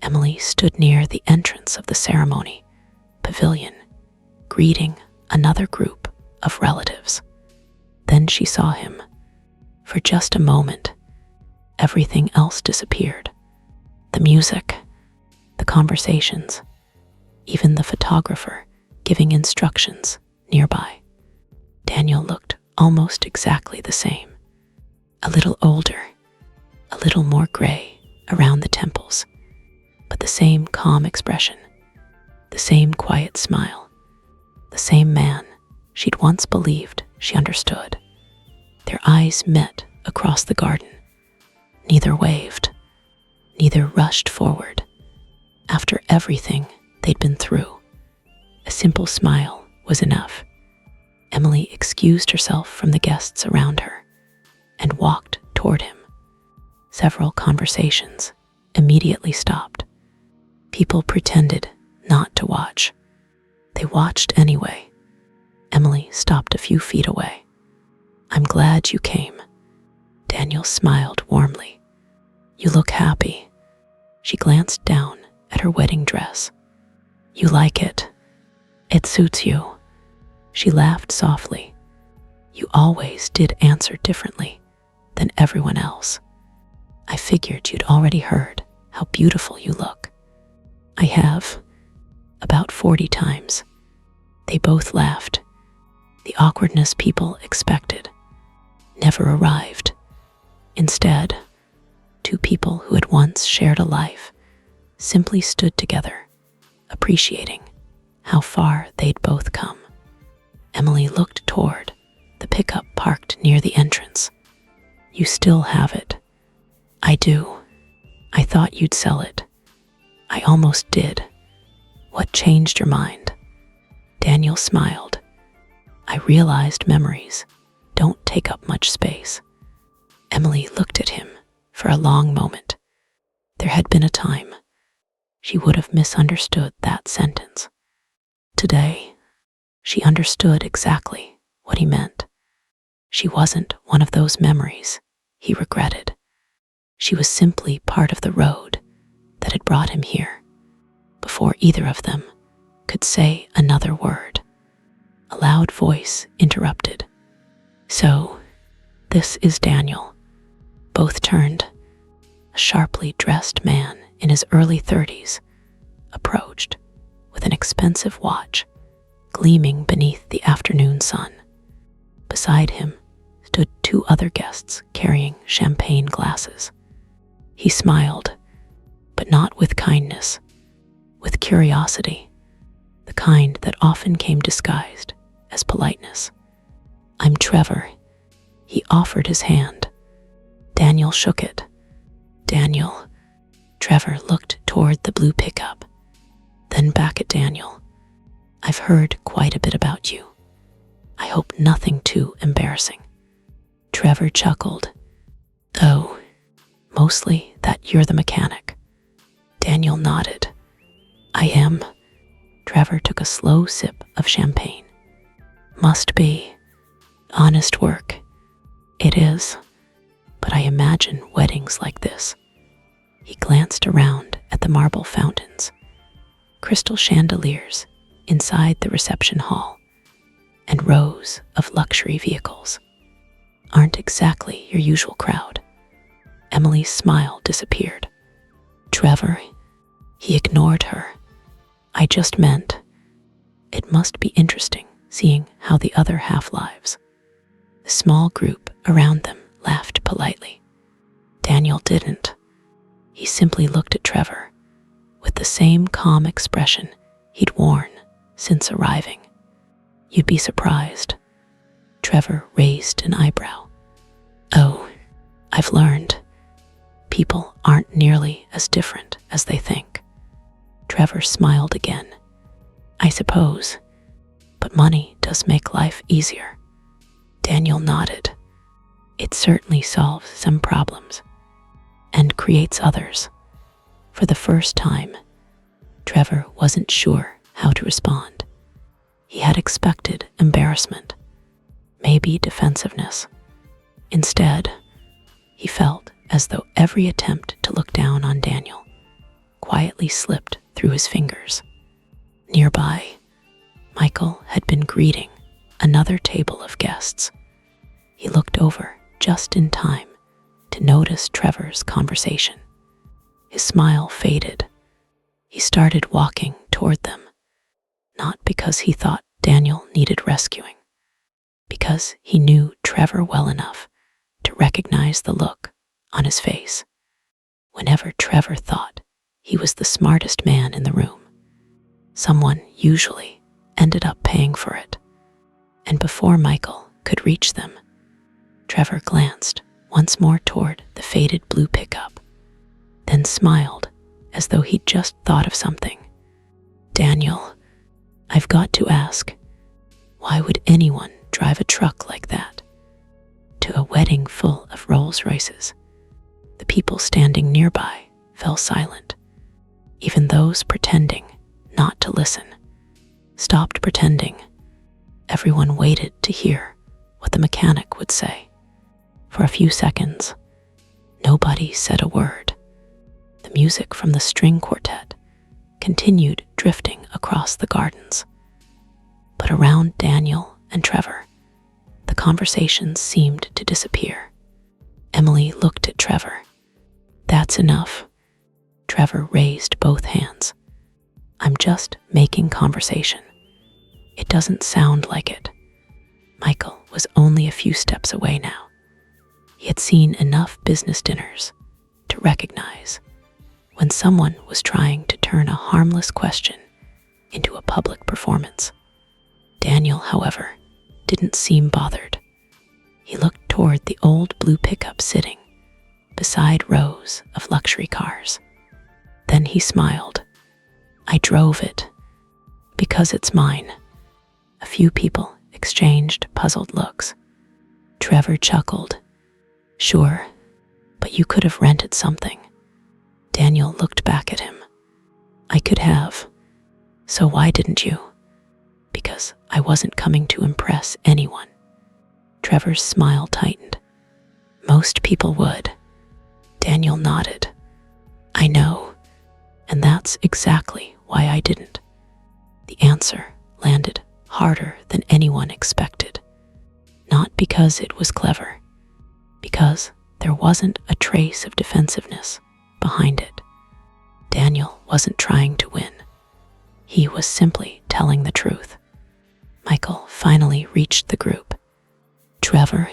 Emily stood near the entrance of the ceremony pavilion, greeting another group of relatives. Then she saw him. For just a moment, everything else disappeared. The music, the conversations, even the photographer giving instructions nearby. Daniel looked almost exactly the same. A little older, a little more gray around the temples, but the same calm expression, the same quiet smile, the same man she'd once believed she understood. Their eyes met across the garden. Neither waved, neither rushed forward. After everything they'd been through, a simple smile was enough. Emily excused herself from the guests around her and walked toward him. Several conversations immediately stopped. People pretended not to watch. They watched anyway. Emily stopped a few feet away. "I'm glad you came." Daniel smiled warmly. "You look happy." She glanced down at her wedding dress. "You like it? It suits you." She laughed softly. "You always did answer differently than everyone else. I figured you'd already heard how beautiful you look." "I have, about 40 times." They both laughed. The awkwardness people expected never arrived. Instead, two people who had once shared a life simply stood together, appreciating how far they'd both come. Emily looked toward the pickup parked near the entrance. "You still have it." "I do. I thought you'd sell it." "I almost did." "What changed your mind?" Daniel smiled. "I realized memories don't take up much space." Emily looked at him for a long moment. There had been a time she would have misunderstood that sentence. Today, she understood exactly what he meant. She wasn't one of those memories he regretted. She was simply part of the road that had brought him here, before either of them could say another word. A loud voice interrupted. "So, this is Daniel." Both turned. A sharply dressed man in his early 30s approached with an expensive watch gleaming beneath the afternoon sun. Beside him stood two other guests carrying champagne glasses. He smiled, but not with kindness, with curiosity, the kind that often came disguised as politeness. "I'm Trevor." He offered his hand. Daniel shook it. "Daniel." Trevor looked toward the blue pickup, then back at Daniel. "I've heard quite a bit about you. I hope nothing too embarrassing." Trevor chuckled. "Oh, mostly that you're the mechanic." Daniel nodded. "I am." Trevor took a slow sip of champagne. "Must be honest work." "It is, but I imagine weddings like this." He glanced around at the marble fountains, crystal chandeliers inside the reception hall, and rows of luxury vehicles. "Aren't exactly your usual crowd." Emily's smile disappeared. "Trevor," he ignored her. "I just meant it must be interesting seeing how the other half lives." The small group around them laughed politely. Daniel didn't. He simply looked at Trevor with the same calm expression he'd worn since arriving. "You'd be surprised." Trevor raised an eyebrow. "Oh, I've learned. People aren't nearly as different as they think." Trevor smiled again. "I suppose, but money does make life easier." Daniel nodded. "It certainly solves some problems and creates others." For the first time, Trevor wasn't sure how to respond. He had expected embarrassment, maybe defensiveness. Instead, he felt as though every attempt to look down on Daniel quietly slipped through his fingers. Nearby, Michael had been greeting another table of guests. He looked over just in time to notice Trevor's conversation. His smile faded. He started walking toward them, not because he thought Daniel needed rescuing, because he knew Trevor well enough to recognize the look on his face. Whenever Trevor thought he was the smartest man in the room, someone usually ended up paying for it. And before Michael could reach them, Trevor glanced once more toward the faded blue pickup, then smiled as though he'd just thought of something. "Daniel, I've got to ask, why would anyone drive a truck like that to a wedding full of Rolls-Royces?" The people standing nearby fell silent. Even those pretending not to listen stopped pretending. Everyone waited to hear what the mechanic would say. For a few seconds, nobody said a word. The music from the string quartet continued drifting across the gardens. But around Daniel and Trevor, the conversations seemed to disappear. Emily looked at Trevor. "That's enough." Trevor raised both hands. "I'm just making conversation." "It doesn't sound like it." Michael was only a few steps away now. He had seen enough business dinners to recognize when someone was trying to turn a harmless question into a public performance. Daniel, however, didn't seem bothered. He looked toward the old blue pickup sitting beside rows of luxury cars. Then he smiled. "I drove it because it's mine." A few people exchanged puzzled looks. Trevor chuckled. "Sure, but you could have rented something." Daniel looked back at him. "I could have. So why didn't you?" "Because I wasn't coming to impress anyone." Trevor's smile tightened. "Most people would." Daniel nodded. "I know, and that's exactly why I didn't." The answer landed harder than anyone expected. Not because it was clever, because there wasn't a trace of defensiveness behind it. Daniel wasn't trying to win. He was simply telling the truth. Michael finally reached the group. "Trevor,"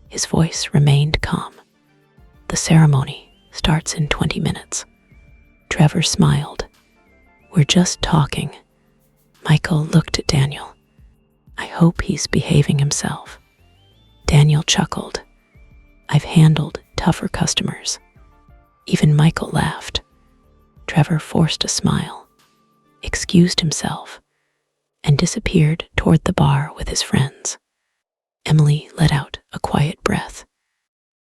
his voice remained calm. "The ceremony starts in 20 minutes. Trevor smiled. "We're just talking." Michael looked at Daniel. "I hope he's behaving himself." Daniel chuckled. "I've handled tougher customers." Even Michael laughed. Trevor forced a smile, excused himself, and disappeared toward the bar with his friends. Emily let out a quiet breath.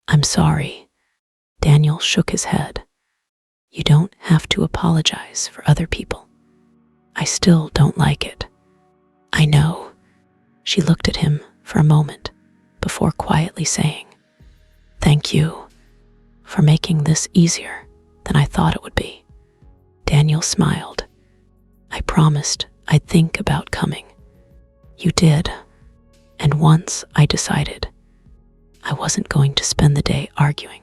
"I'm sorry." Daniel shook his head. "You don't have to apologize for other people. I still don't like it." "I know." She looked at him for a moment before quietly saying, "Thank you for making this easier than I thought it would be." Daniel smiled. "I promised I'd think about coming." "You did. And once I decided, I wasn't going to spend the day arguing."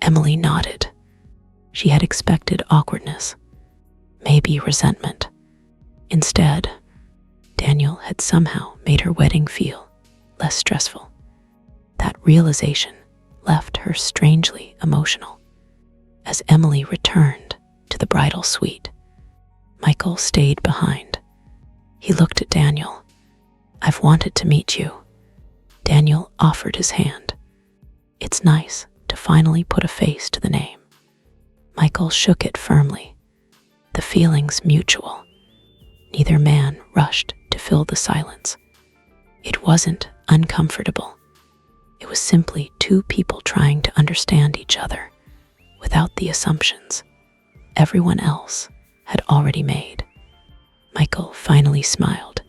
Emily nodded. She had expected awkwardness, maybe resentment. Instead, Daniel had somehow made her wedding feel less stressful. That realization left her strangely emotional. As Emily returned to the bridal suite, Michael stayed behind. He looked at Daniel. "I've wanted to meet you." Daniel offered his hand. "It's nice to finally put a face to the name." Michael shook it firmly. The feelings mutual. Neither man rushed to fill the silence. It wasn't uncomfortable. It was simply two people trying to understand each other without the assumptions everyone else had already made. Michael finally smiled.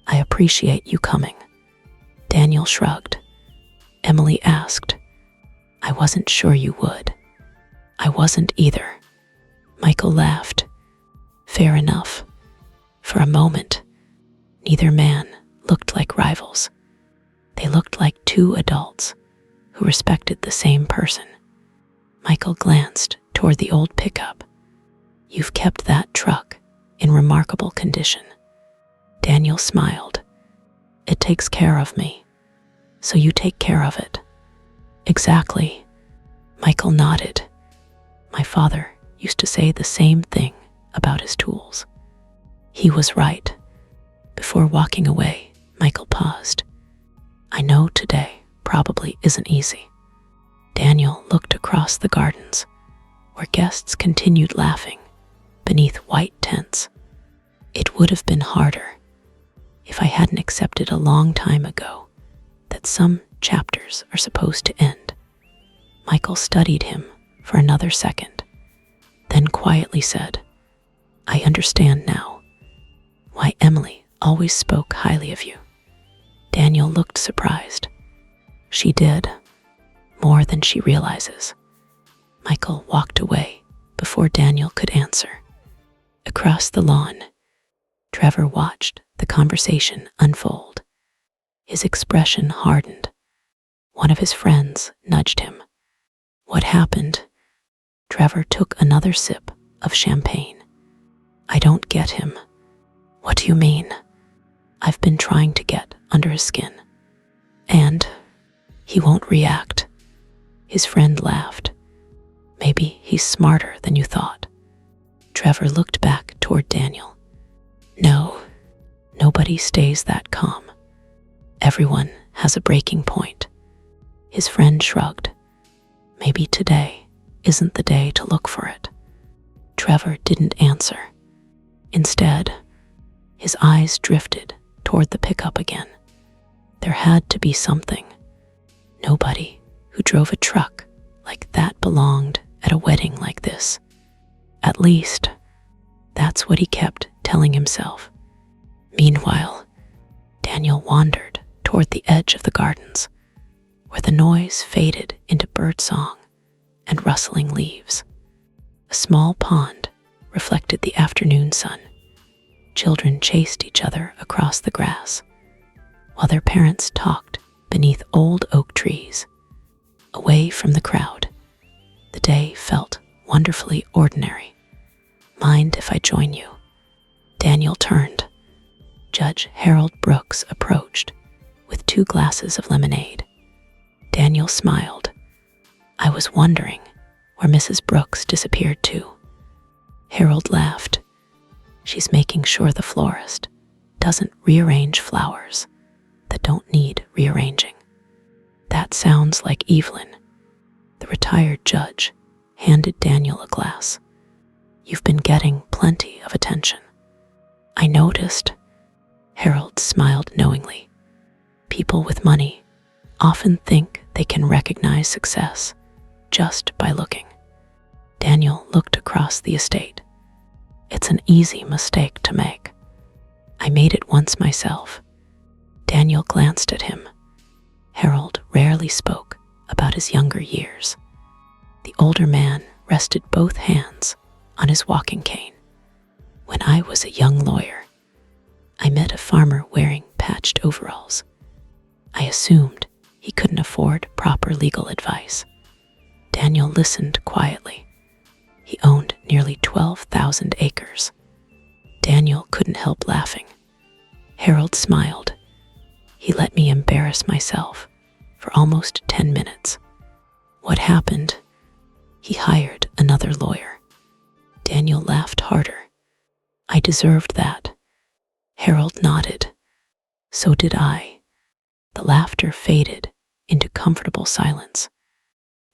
"I appreciate you coming." Daniel shrugged. Emily asked, "I wasn't sure you would." "I wasn't either." Michael laughed. "Fair enough." For a moment, neither man looked like rivals. They looked like two adults who respected the same person. Michael glanced toward the old pickup. "You've kept that truck in remarkable condition." Daniel smiled. It takes care of me, so you take care of it. Exactly. Michael nodded. My father used to say the same thing about his tools. He was right. Before walking away, Michael paused. I know today probably isn't easy. Daniel looked across the gardens, where guests continued laughing beneath white tents. It would have been harder if I hadn't accepted a long time ago that some chapters are supposed to end. Michael studied him for another second, then quietly said, I understand now why Emily always spoke highly of you. Daniel looked surprised. She did, more than she realizes. Michael walked away before Daniel could answer. Across the lawn, Trevor watched the conversation unfold. His expression hardened. One of his friends nudged him. What happened? Trevor took another sip of champagne. I don't get him. What do you mean? I've been trying to get under his skin. And he won't react. His friend laughed. Maybe he's smarter than you thought. Trevor looked back toward Daniel. No, nobody stays that calm. Everyone has a breaking point. His friend shrugged. Maybe today isn't the day to look for it. Trevor didn't answer. Instead, his eyes drifted toward the pickup again. There had to be something. Nobody who drove a truck like that belonged at a wedding like this. At least, that's what he kept telling himself. Meanwhile, Daniel wandered toward the edge of the gardens, where the noise faded into birdsong and rustling leaves. A small pond reflected the afternoon sun. Children chased each other across the grass, while their parents talked beneath old oak trees. Away from the crowd, the day felt wonderfully ordinary. Mind if I join you? Daniel turned. Judge Harold Brooks approached with 2 glasses of lemonade. Daniel smiled. I was wondering where Mrs. Brooks disappeared to. Harold laughed. She's making sure the florist doesn't rearrange flowers that don't need rearranging. That sounds like Evelyn. The retired judge handed Daniel a glass. You've been getting plenty of attention. I noticed. Harold smiled knowingly. People with money often think they can recognize success just by looking. Daniel looked across the estate. It's an easy mistake to make. I made it once myself. Daniel glanced at him. Harold rarely spoke about his younger years. The older man rested both hands on his walking cane. When I was a young lawyer, I met a farmer wearing patched overalls. I assumed he couldn't afford proper legal advice. Daniel listened quietly. He owned nearly 12,000 acres. Daniel couldn't help laughing. Harold smiled. He let me embarrass myself for almost 10 minutes. What happened? He hired another lawyer. Daniel laughed harder. I deserved that. Harold nodded. So did I. The laughter faded into comfortable silence.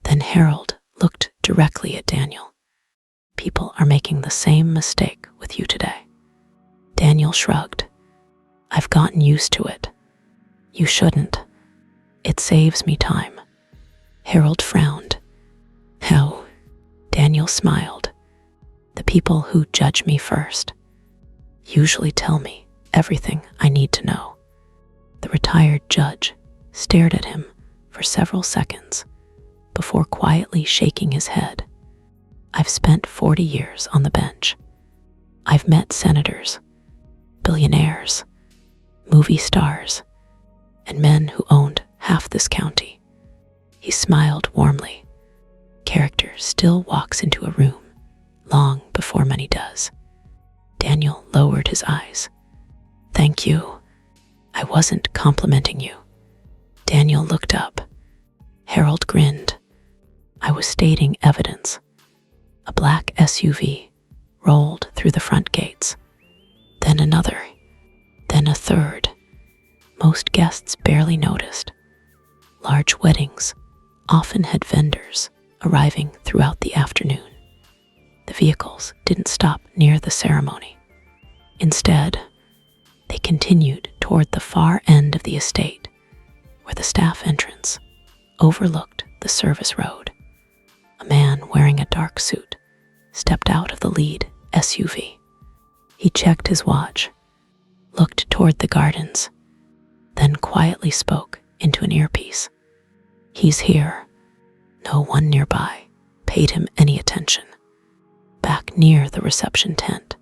Then Harold looked directly at Daniel. People are making the same mistake with you today. Daniel shrugged. I've gotten used to it. You shouldn't. It saves me time. Harold frowned. How? Daniel smiled. The people who judge me first usually tell me everything I need to know. The retired judge stared at him for several seconds before quietly shaking his head. I've spent 40 years on the bench. I've met senators, billionaires, movie stars, and men who owned half this county. He smiled warmly. Character still walks into a room long before money does. Daniel lowered his eyes. Thank you. I wasn't complimenting you. Daniel looked up. Harold grinned. I was stating evidence. A black SUV rolled through the front gates. Then another. Then a third. Most guests barely noticed. Large weddings often had vendors arriving throughout the afternoon. The vehicles didn't stop near the ceremony. Instead, they continued toward the far end of the estate, where the staff entrance overlooked the service road. A man wearing a dark suit stepped out of the lead SUV. He checked his watch, looked toward the gardens, then quietly spoke into an earpiece. "He's here." No one nearby paid him any attention. Back near the reception tent,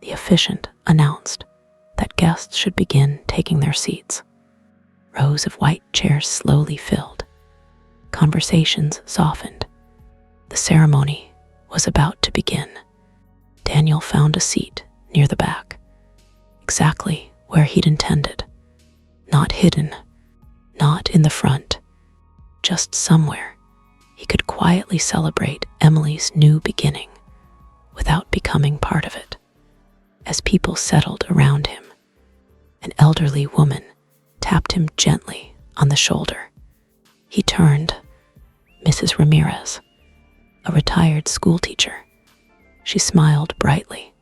the officiant announced that guests should begin taking their seats. Rows of white chairs slowly filled. Conversations softened. The ceremony was about to begin. Daniel found a seat near the back, exactly where he'd intended. Not hidden, not in the front, just somewhere he could quietly celebrate Emily's new beginning without becoming part of it. As people settled around him, an elderly woman tapped him gently on the shoulder. He turned. Mrs. Ramirez, a retired schoolteacher. She smiled brightly.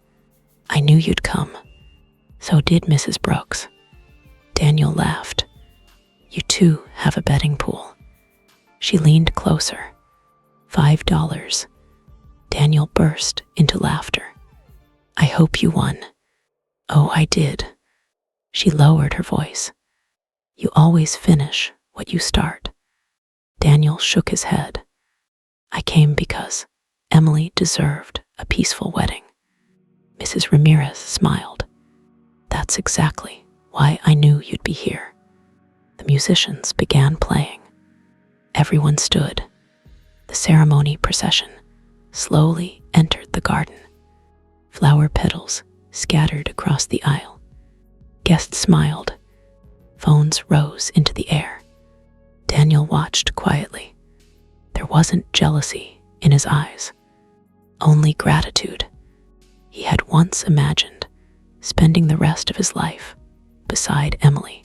"I knew you'd come." So did Mrs. Brooks. Daniel laughed. "You too have a betting pool." She leaned closer. $5. Daniel burst into laughter. "I hope you won." "Oh, I did." She lowered her voice. "You always finish what you start." Daniel shook his head. "I came because Emily deserved a peaceful wedding." Mrs. Ramirez smiled. "That's exactly why I knew you'd be here." The musicians began playing. Everyone stood. The ceremony procession slowly entered the garden. Flower petals scattered across the aisle. Guests smiled. Phones rose into the air. Daniel watched quietly. There wasn't jealousy in his eyes, only gratitude. He had once imagined spending the rest of his life beside Emily.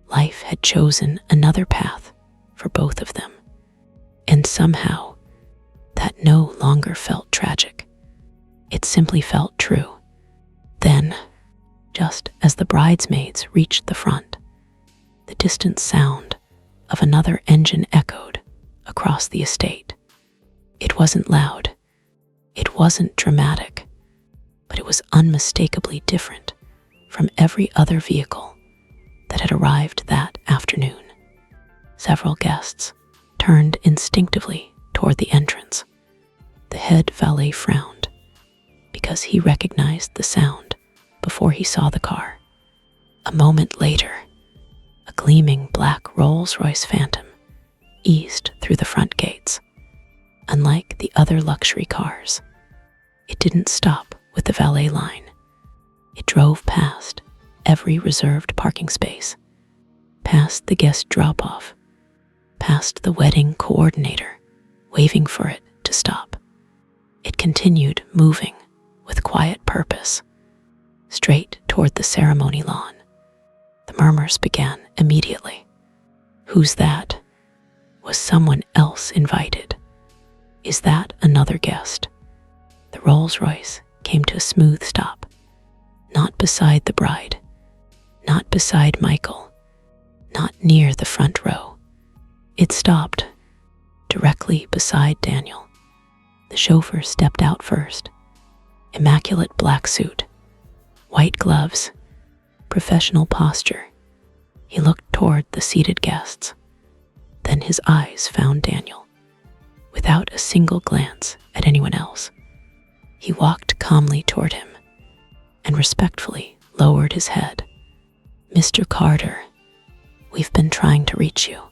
Life had chosen another path for both of them, and somehow that no longer felt tragic. It simply felt true. Then, just as the bridesmaids reached the front, the distant sound of another engine echoed across the estate. It wasn't loud, it wasn't dramatic, but it was unmistakably different from every other vehicle that had arrived that afternoon. Several guests turned instinctively toward the entrance. The head valet frowned because he recognized the sound before he saw the car. A moment later, a gleaming black Rolls-Royce Phantom eased through the front gates. Unlike the other luxury cars, it didn't stop with the valet line. It drove past every reserved parking space, past the guest drop-off, past the wedding coordinator, waving for it to stop. It continued moving with quiet purpose, straight toward the ceremony lawn. The murmurs began immediately. Who's that? Was someone else invited? Is that another guest? The Rolls-Royce came to a smooth stop, not beside the bride, not beside Michael, not near the front row. It stopped directly beside Daniel. The chauffeur stepped out first. Immaculate black suit, white gloves, professional posture. He looked toward the seated guests. Then his eyes found Daniel. Without a single glance at anyone else, he walked calmly toward him and respectfully lowered his head. "Mr. Carter, we've been trying to reach you."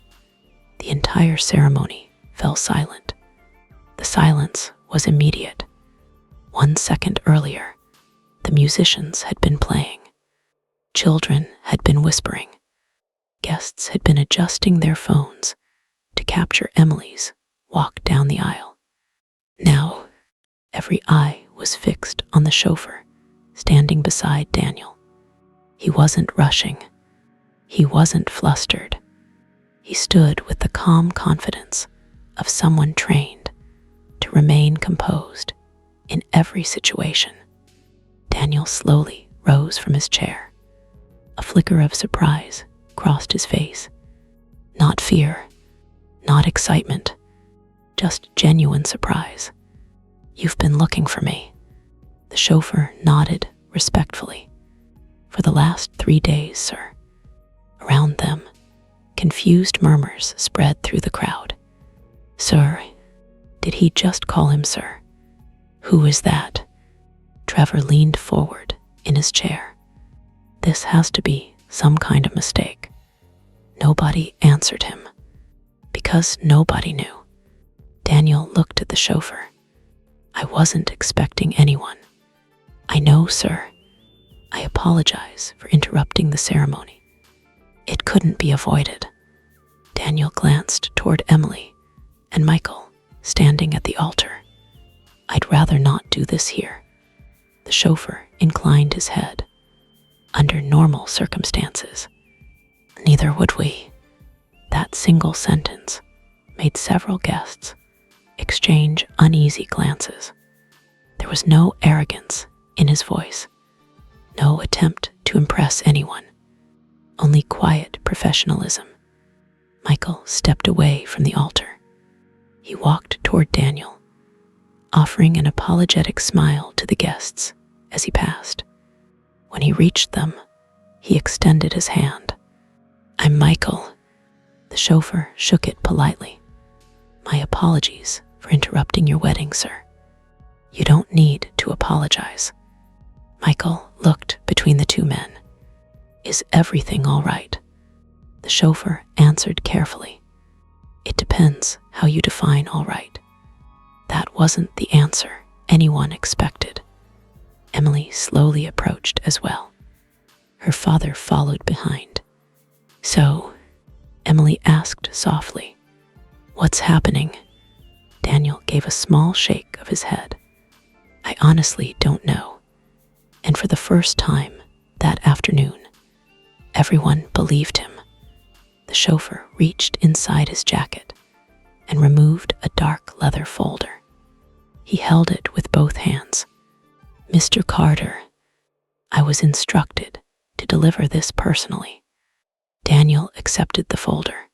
The entire ceremony fell silent. The silence was immediate. 1 second earlier, the musicians had been playing. Children had been whispering. Guests had been adjusting their phones to capture Emily's walk down the aisle. Now, every eye was fixed on the chauffeur standing beside Daniel. He wasn't rushing. He wasn't flustered. He stood with the calm confidence of someone trained to remain composed in every situation. Daniel slowly rose from his chair. A flicker of surprise crossed his face. Not fear, not excitement, just genuine surprise. "You've been looking for me." The chauffeur nodded respectfully. "For the last 3 days, sir." Around them, confused murmurs spread through the crowd. "Sir? Did he just call him sir? Who is that?" Trevor leaned forward in his chair. This has to be some kind of mistake. Nobody answered him, because nobody knew. Daniel looked at the chauffeur. "I wasn't expecting anyone." "I know, sir. I apologize for interrupting the ceremony. It couldn't be avoided." Daniel glanced toward Emily and Michael, standing at the altar. "I'd rather not do this here." The chauffeur inclined his head. "Under normal circumstances, neither would we." That single sentence made several guests exchange uneasy glances. There was no arrogance in his voice, no attempt to impress anyone, only quiet professionalism. Michael stepped away from the altar. He walked toward Daniel, offering an apologetic smile to the guests as he passed. When he reached them, he extended his hand. "I'm Michael." The chauffeur shook it politely. "My apologies for interrupting your wedding, sir." "You don't need to apologize." Michael looked between the two men. "Is everything all right?" The chauffeur answered carefully. "It depends how you define all right." That wasn't the answer anyone expected. Emily slowly approached as well. Her father followed behind. "So," Emily asked softly, "what's happening?" Daniel gave a small shake of his head. "I honestly don't know." And for the first time that afternoon, everyone believed him. The chauffeur reached inside his jacket and removed a dark leather folder. He held it with both hands. "Mr. Carter, I was instructed to deliver this personally." Daniel accepted the folder.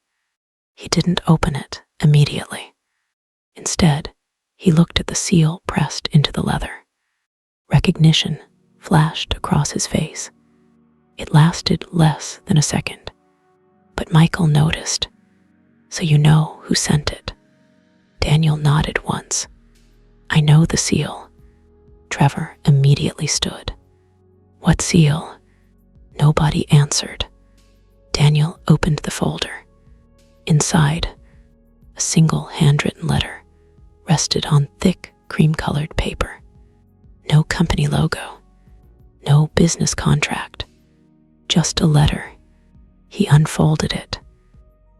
He didn't open it immediately. Instead, he looked at the seal pressed into the leather. Recognition flashed across his face. It lasted less than a second, but Michael noticed. "So you know who sent it?" Daniel nodded once. "I know the seal." Trevor immediately stood. "What seal?" Nobody answered. Daniel opened the folder. Inside, a single handwritten letter rested on thick cream-colored paper. No company logo, no business contract, just a letter. He unfolded it.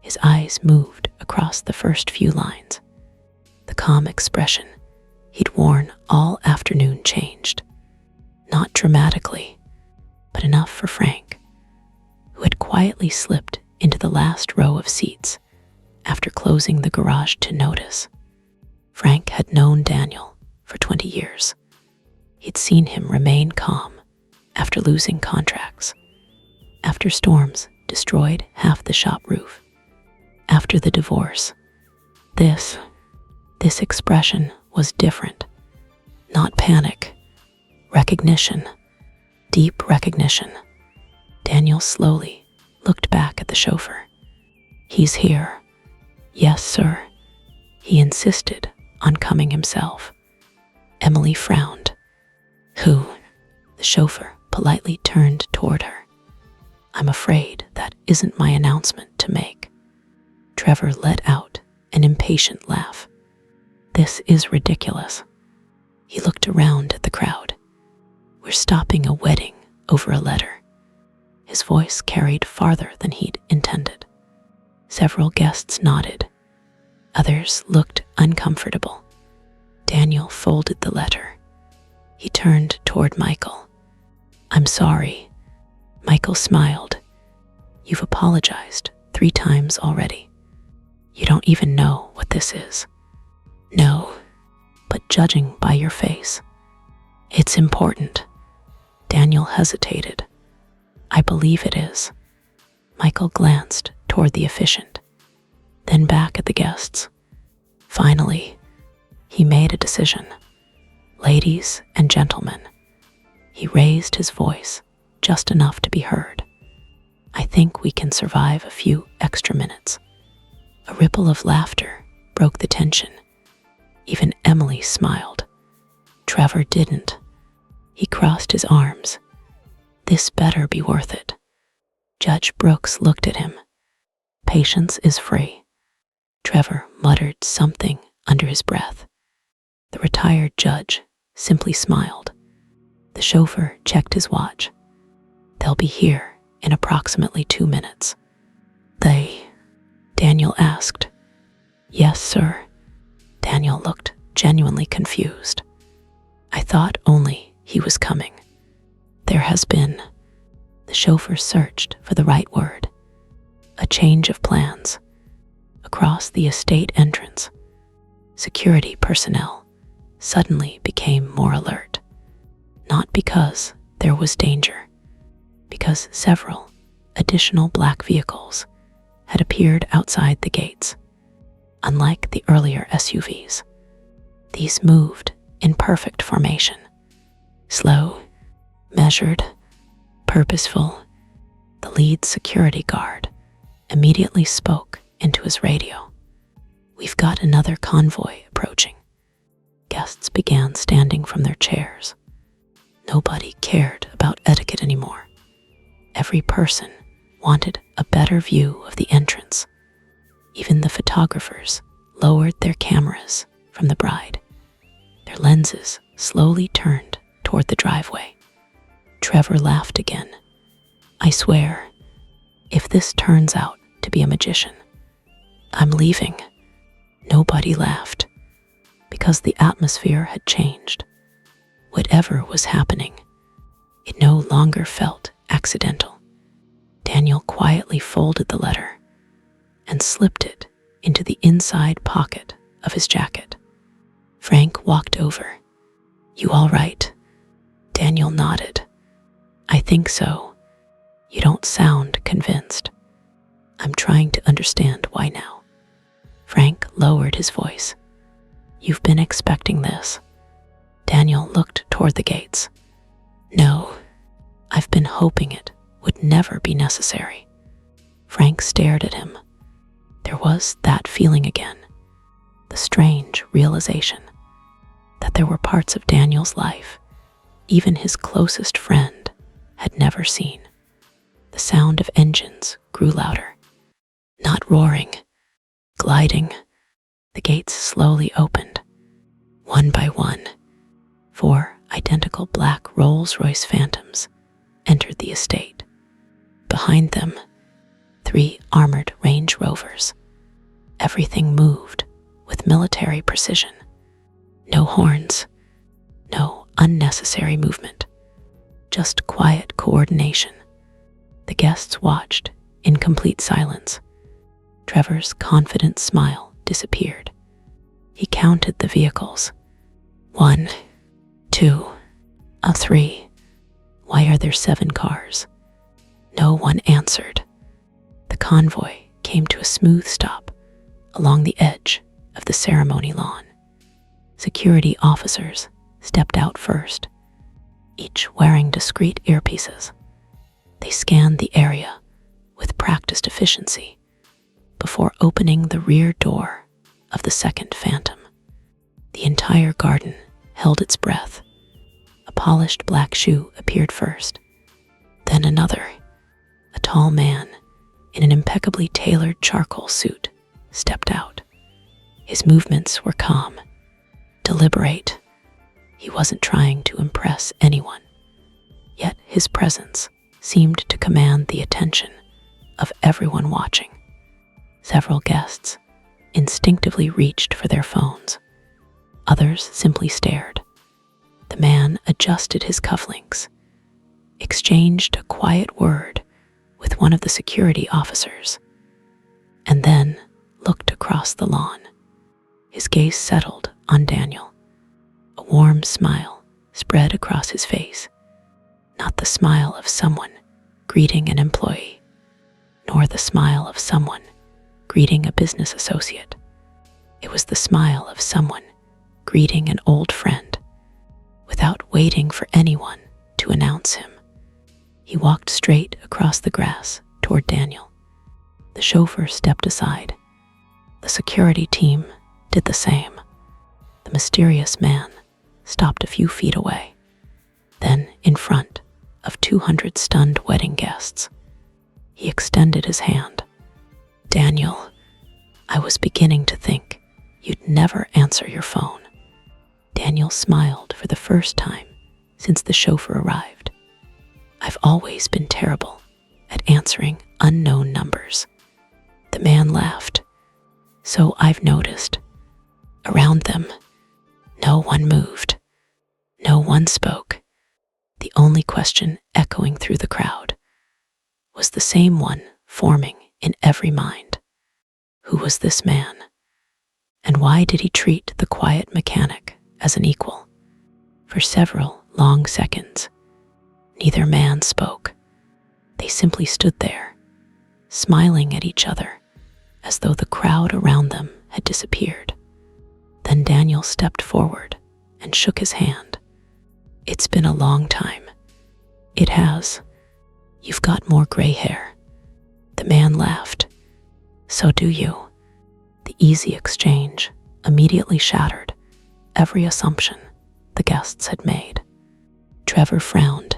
His eyes moved across the first few lines. The calm expression he'd worn all afternoon changed. Not dramatically, but enough for Frank, who had quietly slipped into the last row of seats after closing the garage to notice. Frank had known Daniel for 20 years. He'd seen him remain calm after losing contracts, after storms destroyed half the shop roof, after the divorce. This expression was different. Not panic, recognition, deep recognition. Daniel slowly looked back at the chauffeur. "He's here." "Yes, sir." He insisted on coming himself. Emily frowned. "Who?" The chauffeur politely turned toward her. "I'm afraid that isn't my announcement to make." Trevor let out an impatient laugh. "This is ridiculous." He looked around at the crowd. "We're stopping a wedding over a letter. His voice carried farther than he'd intended. Several guests nodded. Others looked uncomfortable. Daniel folded the letter. He turned toward Michael. "I'm sorry." Michael smiled. "You've apologized 3 times already. You don't even know what this is." "No, but judging by your face, it's important." Daniel hesitated. "I believe it is." Michael glanced toward the officiant, then back at the guests. Finally, he made a decision. "Ladies and gentlemen," he raised his voice just enough to be heard, "I think we can survive a few extra minutes." A ripple of laughter broke the tension. Even Emily smiled. Trevor didn't. He crossed his arms. "This better be worth it." Judge Brooks looked at him. "Patience is free." Trevor muttered something under his breath. The retired judge simply smiled. The chauffeur checked his watch. "They'll be here in approximately 2 minutes. Daniel asked. "Yes, sir." Daniel looked genuinely confused. "I thought only he was coming. There has been—" The chauffeur searched for the right word. "A change of plans." Across the estate entrance, security personnel suddenly became more alert. Not because there was danger, because several additional black vehicles had appeared outside the gates. Unlike the earlier SUVs, these moved in perfect formation. Slow, measured, purposeful. The lead security guard immediately spoke into his radio. "We've got another convoy approaching." Guests began standing from their chairs. Nobody cared about etiquette anymore. Every person wanted a better view of the entrance. Even the photographers lowered their cameras from the bride. Their lenses slowly turned toward the driveway. Trevor laughed again. "I swear, if this turns out to be a magician, I'm leaving." Nobody laughed, because the atmosphere had changed. Whatever was happening, it no longer felt accidental. Daniel quietly folded the letter and slipped it into the inside pocket of his jacket. Frank walked over. "You all right?" Daniel nodded. "I think so. You don't sound convinced." "I'm trying to understand why now." Frank lowered his voice. "You've been expecting this." Daniel looked toward the gates. "No, I've been hoping it would never be necessary." Frank stared at him. There was that feeling again, the strange realization that there were parts of Daniel's life even his closest friend had never seen. The sound of engines grew louder. Not roaring, gliding. The gates slowly opened. One by one, 4 identical black Rolls-Royce Phantoms entered the estate. Behind them, 3 armored Range Rovers. Everything moved with military precision. No horns, no unnecessary movement, just quiet coordination. The guests watched in complete silence. Trevor's confident smile disappeared. He counted the vehicles. 1, 2, 3. Why are there 7 cars? No one answered. The convoy came to a smooth stop along the edge of the ceremony lawn. Security officers stepped out first, each wearing discreet earpieces. They scanned the area with practiced efficiency before opening the rear door of the second Phantom. The entire garden held its breath. A polished black shoe appeared first, then another. A tall man in an impeccably tailored charcoal suit stepped out. His movements were calm, deliberate. He wasn't trying to impress anyone, yet his presence seemed to command the attention of everyone watching. Several guests instinctively reached for their phones. Others simply stared. The man adjusted his cufflinks, exchanged a quiet word with one of the security officers, and then looked across the lawn. His gaze settled on Daniel. A warm smile spread across his face, not the smile of someone greeting an employee, nor the smile of someone greeting a business associate. It was the smile of someone greeting an old friend. Without waiting for anyone to announce him, he walked straight across the grass toward Daniel. The chauffeur stepped aside. The security team did the same. The mysterious man stopped a few feet away, then in front of 200 stunned wedding guests. He extended his hand. "Daniel, I was beginning to think you'd never answer your phone." Daniel smiled for the first time since the chauffeur arrived. "I've always been terrible at answering unknown numbers." The man laughed. "So I've noticed." Around them, no one moved. No one spoke. The only question echoing through the crowd was the same one forming in every mind. Who was this man? And why did he treat the quiet mechanic as an equal? For several long seconds, neither man spoke. They simply stood there, smiling at each other as though the crowd around them had disappeared. Then Daniel stepped forward and shook his hand. "It's been a long time." "It has. You've got more gray hair." The man laughed. "So do you." The easy exchange immediately shattered every assumption the guests had made. Trevor frowned.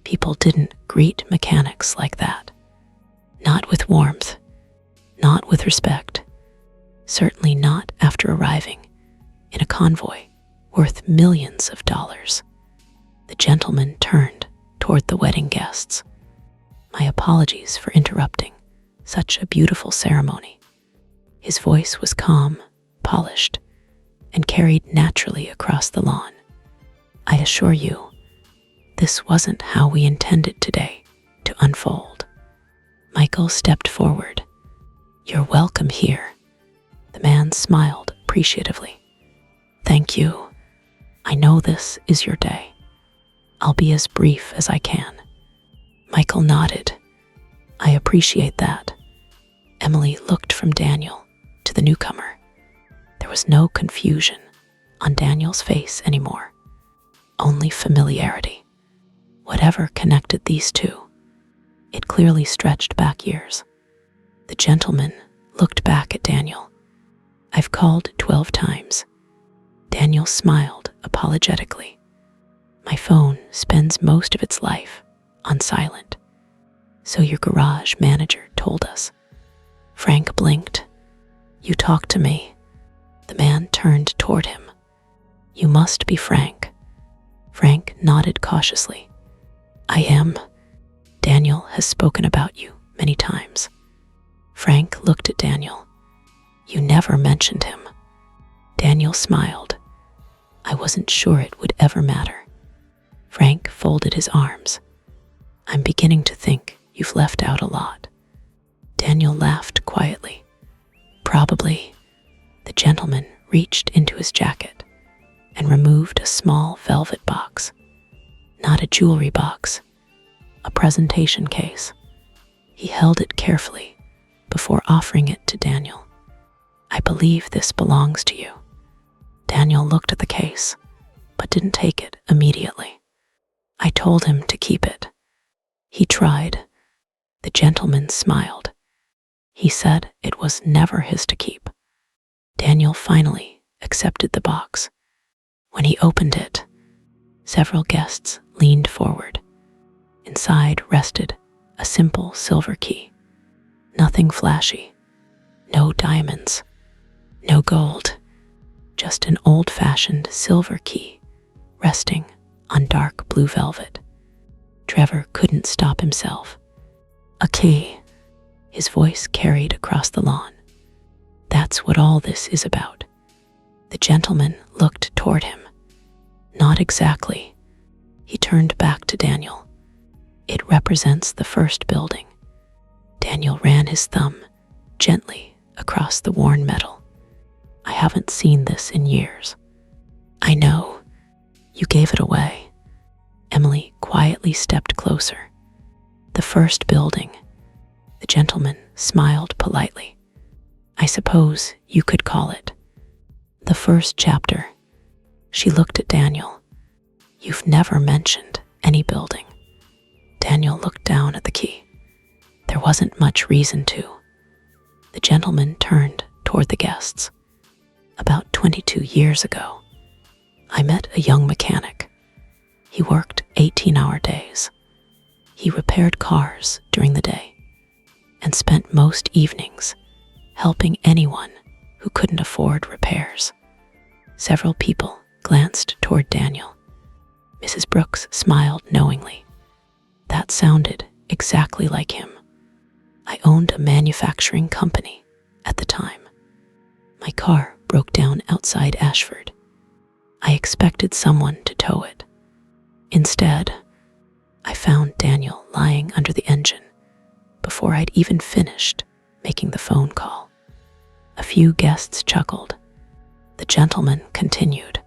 People didn't greet mechanics like that. Not with warmth, not with respect, certainly not after arriving in a convoy worth millions of dollars. The gentleman turned toward the wedding guests. "My apologies for interrupting such a beautiful ceremony." His voice was calm, polished, and carried naturally across the lawn. "I assure you, this wasn't how we intended today to unfold." Michael stepped forward. "You're welcome here." The man smiled appreciatively. "Thank you. I know this is your day. I'll be as brief as I can." Michael nodded. "I appreciate that." Emily looked from Daniel to the newcomer. There was no confusion on Daniel's face anymore, only familiarity. Whatever connected these two, it clearly stretched back years. The gentleman looked back at Daniel. "I've called 12 times. Daniel smiled apologetically. "My phone spends most of its life on silent." "So your garage manager told us." Frank blinked. "You talked to me." The man turned toward him. "You must be Frank." Frank nodded cautiously. "I am. Daniel has spoken about you many times." Frank looked at Daniel. "You never mentioned him." Daniel smiled. "I wasn't sure it would ever matter." Frank folded his arms. "I'm beginning to think you've left out a lot." Daniel laughed quietly. "Probably." The gentleman reached into his jacket and removed a small velvet box. Not a jewelry box, a presentation case. He held it carefully before offering it to Daniel. "I believe this belongs to you." Daniel looked at the case, but didn't take it immediately. "I told him to keep it." He tried. The gentleman smiled. "He said it was never his to keep." Daniel finally accepted the box. When he opened it, several guests leaned forward. Inside rested a simple silver key. Nothing flashy, no diamonds, no gold, just an old-fashioned silver key resting on dark blue velvet. Trevor couldn't stop himself. A key. His voice carried across the lawn. That's what all this is about. The gentleman looked toward him. Not exactly. He turned back to Daniel. It represents the first building. Daniel ran his thumb gently across the worn metal. I haven't seen this in years. I know. You gave it away. Emily quietly stepped closer. The first building. The gentleman smiled politely. I suppose you could call it. The first chapter. She looked at Daniel. You've never mentioned any building. Daniel looked down at the key. There wasn't much reason to. The gentleman turned toward the guests. About 22 years ago, I met a young mechanic. He worked 18-hour days. He repaired cars during the day and spent most evenings helping anyone who couldn't afford repairs. Several people glanced toward Daniel. Mrs. Brooks smiled knowingly. That sounded exactly like him. I owned a manufacturing company at the time. My car broke down outside Ashford. I expected someone to tow it. Instead, I found Daniel lying under the engine before I'd even finished making the phone call. A few guests chuckled. The gentleman continued.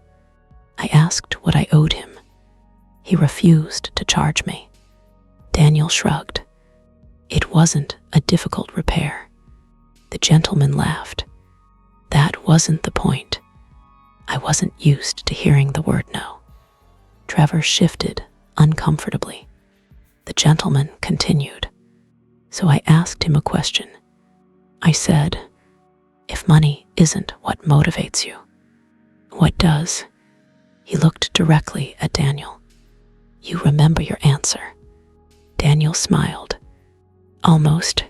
I asked what I owed him. He refused to charge me. Daniel shrugged. It wasn't a difficult repair. The gentleman laughed. That wasn't the point. I wasn't used to hearing the word no. Trevor shifted uncomfortably. The gentleman continued. So I asked him a question. I said, if money isn't what motivates you, what does? He looked directly at Daniel. You remember your answer. Daniel smiled. Almost.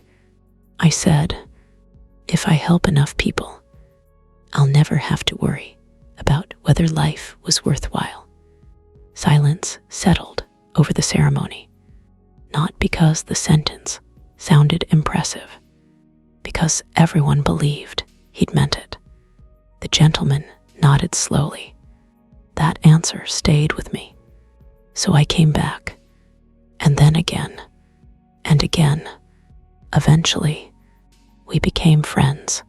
I said, if I help enough people, I'll never have to worry about whether life was worthwhile. Silence settled over the ceremony, not because the sentence sounded impressive, because everyone believed he'd meant it. The gentleman nodded slowly. That answer stayed with me. So I came back, and then again, and again. Eventually, we became friends.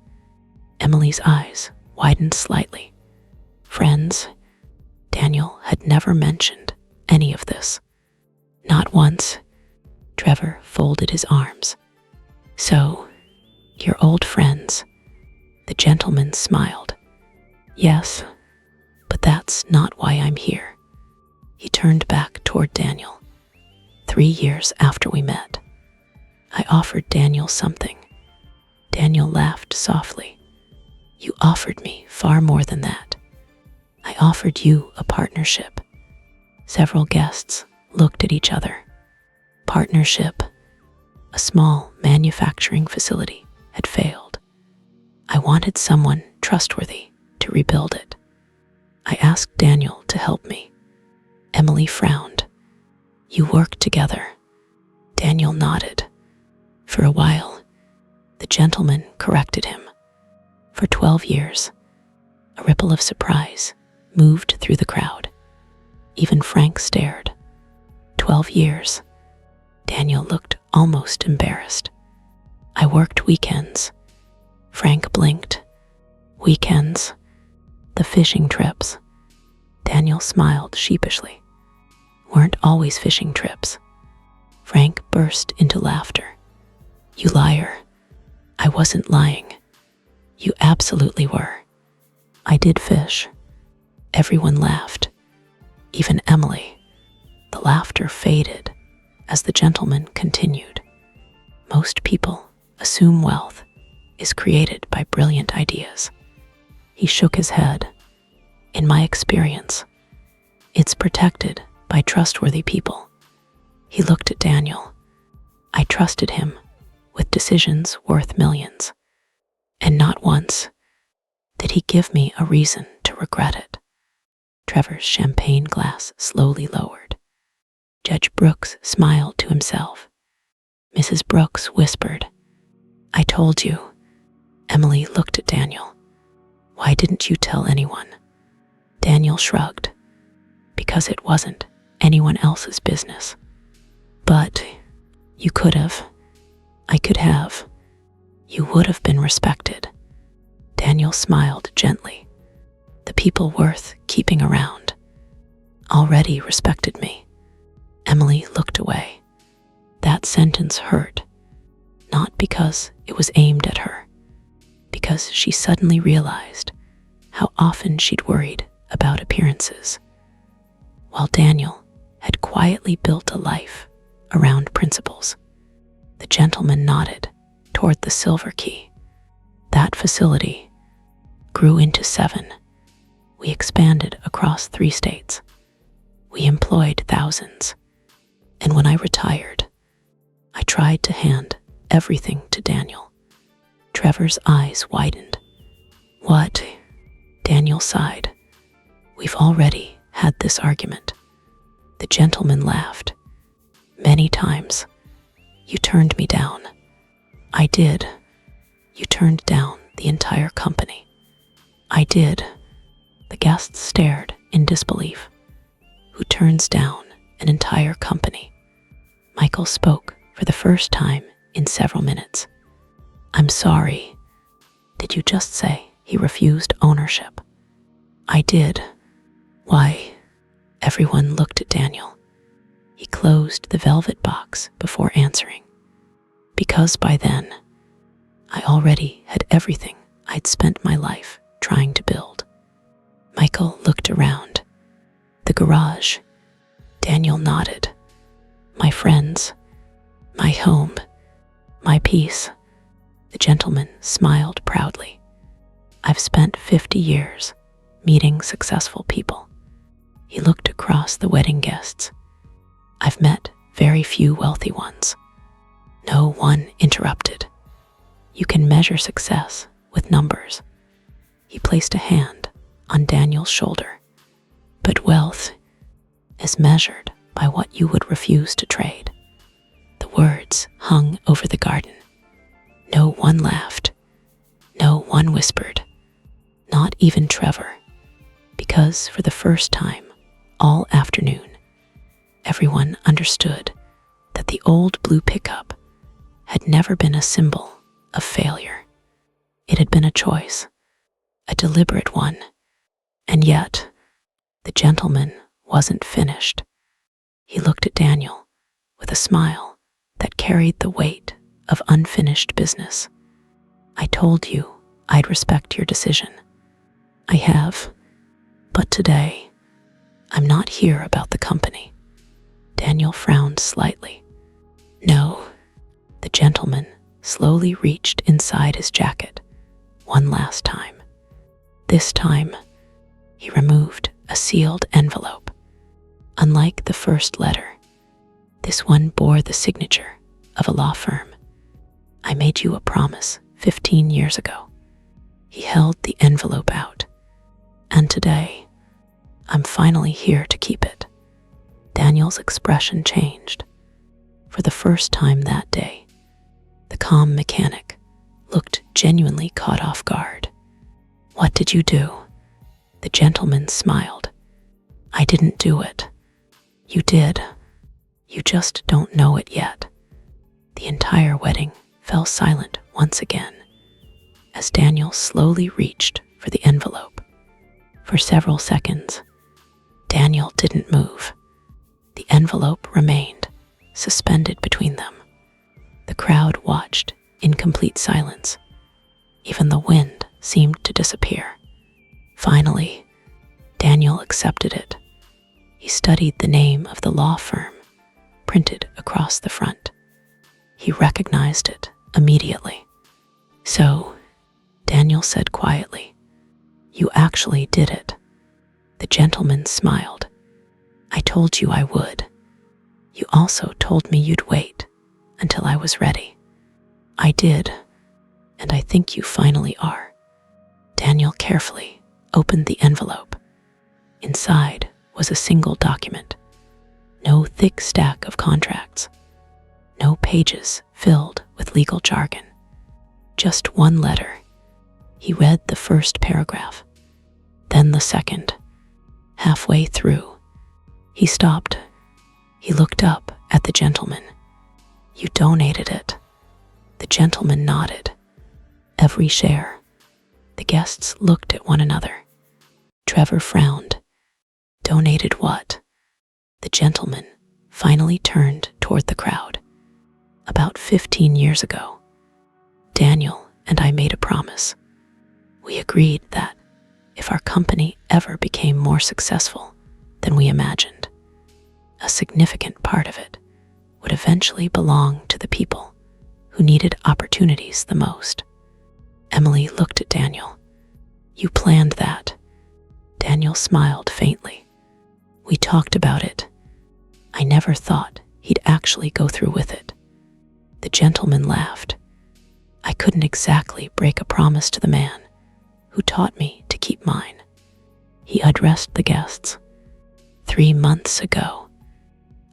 Emily's eyes widened slightly. Friends? Daniel had never mentioned any of this. Not once. Trevor folded his arms. So, you're old friends. The gentleman smiled. Yes, but that's not why I'm here. He turned back toward Daniel. 3 years after we met, I offered Daniel something. Daniel laughed softly. You offered me far more than that. I offered you a partnership. Several guests looked at each other. Partnership. A small manufacturing facility had failed. I wanted someone trustworthy to rebuild it. I asked Daniel to help me. Emily frowned. You worked together. Daniel nodded. For a while, the gentleman corrected him. For 12 years, a ripple of surprise moved through the crowd. Even Frank stared. 12 years. Daniel looked almost embarrassed. I worked weekends. Frank blinked. Weekends? The fishing trips. Daniel smiled sheepishly. Weren't always fishing trips. Frank burst into laughter. You liar. I wasn't lying. You absolutely were. I did fish. Everyone laughed. Even Emily. The laughter faded as the gentleman continued. Most people assume wealth is created by brilliant ideas. He shook his head. In my experience, it's protected by trustworthy people. He looked at Daniel. I trusted him with decisions worth millions, and not once did he give me a reason to regret it. Trevor's champagne glass slowly lowered. Judge Brooks smiled to himself. Mrs. Brooks whispered, "I told you." Emily looked at Daniel. "Why didn't you tell anyone?" Daniel shrugged. "Because it wasn't anyone else's business." "But you could have." "I could have. You would have been respected." Daniel smiled gently. "The people worth keeping around already respected me." Emily looked away. That sentence hurt, not because it was aimed at her, because she suddenly realized how often she'd worried about appearances, while Daniel had quietly built a life around principles. The gentleman nodded toward the Silver Key. That facility grew into 7. We expanded across 3 states. We employed thousands. And when I retired, I tried to hand everything to Daniel. Trevor's eyes widened. "What?" Daniel sighed. "We've already had this argument." The gentleman laughed. "Many times. You turned me down." "I did." "You turned down the entire company." "I did." The guests stared in disbelief. "Who turns down an entire company?" Michael spoke for the first time in several minutes. "I'm sorry." "Did you just say he refused ownership?" "I did." "Why?" Everyone looked at Daniel. He closed the velvet box before answering. "Because by then, I already had everything I'd spent my life trying to build." Michael looked around. "The garage." Daniel nodded. "My friends, my home, my peace." The gentleman smiled proudly. "I've spent 50 years meeting successful people." He looked across the wedding guests. "I've met very few wealthy ones." No one interrupted. "You can measure success with numbers." He placed a hand on Daniel's shoulder. "But wealth is measured by what you would refuse to trade." The words hung over the garden. No one laughed. No one whispered. Not even Trevor. Because for the first time all afternoon, everyone understood that the old blue pickup had never been a symbol of failure. It had been a choice, a deliberate one. And yet, the gentleman wasn't finished. He looked at Daniel with a smile that carried the weight of unfinished business. "I told you I'd respect your decision. I have. But today, I'm not here about the company." Daniel frowned slightly. "No." The gentleman slowly reached inside his jacket one last time. This time, he removed a sealed envelope. Unlike the first letter, this one bore the signature of a law firm. "I made you a promise 15 years ago." He held the envelope out. "And today, I'm finally here to keep it." Daniel's expression changed. For the first time that day, the calm mechanic looked genuinely caught off guard. "What did you do?" The gentleman smiled. "I didn't do it." "You did. You just don't know it yet." The entire wedding fell silent once again as Daniel slowly reached for the envelope. For several seconds, Daniel didn't move. The envelope remained suspended between them. The crowd watched in complete silence. Even the wind seemed to disappear. Finally, Daniel accepted it. He studied the name of the law firm printed across the front. He recognized it immediately. "So," Daniel said quietly, "you actually did it." The gentleman smiled. "I told you I would. You also told me you'd wait until I was ready." "I did, and I think you finally are." Daniel carefully opened the envelope. Inside was a single document. No thick stack of contracts. No pages filled with legal jargon. Just one letter. He read the first paragraph, then the second. Halfway through, he stopped. He looked up at the gentleman. "You donated it." The gentleman nodded. "Every share." The guests looked at one another. Trevor frowned. "Donated what?" The gentleman finally turned toward the crowd. "About 15 years ago, Daniel and I made a promise. We agreed that if our company ever became more successful than we imagined, a significant part of it would eventually belong to the people who needed opportunities the most." Emily looked at Daniel. "You planned that?" Daniel smiled faintly. "We talked about it. I never thought he'd actually go through with it." The gentleman laughed. "I couldn't exactly break a promise to the man who taught me to keep mine." He addressed the guests. 3 months ago,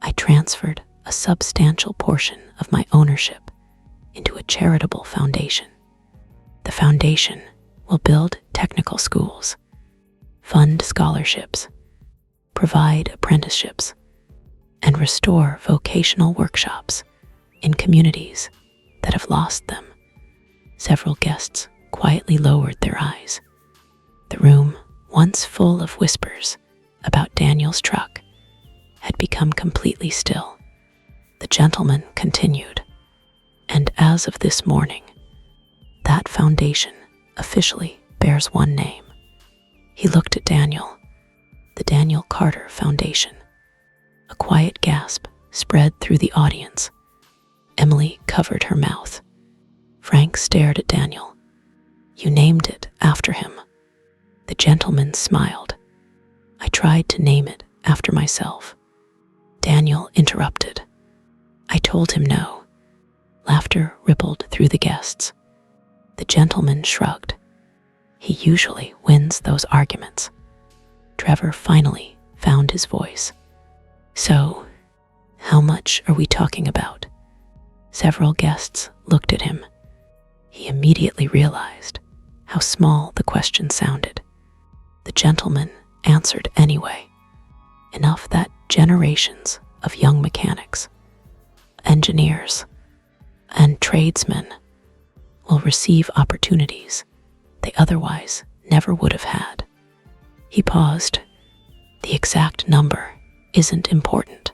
I transferred a substantial portion of my ownership into a charitable foundation. The foundation will build technical schools, fund scholarships, provide apprenticeships, and restore vocational workshops in communities that have lost them. Several guests quietly lowered their eyes. The room, once full of whispers about Daniel's truck, had become completely still. The gentleman continued, "And as of this morning, that foundation officially bears one name." He looked at Daniel. "The Daniel Carter Foundation." A quiet gasp spread through the audience. Emily covered her mouth. Frank stared at Daniel. "You named it after him." The gentleman smiled. "I tried to name it after myself." Daniel interrupted. "I told him no." Laughter rippled through the guests. The gentleman shrugged. He usually wins those arguments. Trevor finally found his voice. "So, how much are we talking about?" Several guests looked at him. He immediately realized how small the question sounded. The gentleman answered anyway, enough that generations of young mechanics, engineers, and tradesmen will receive opportunities they otherwise never would have had. He paused. "The exact number isn't important.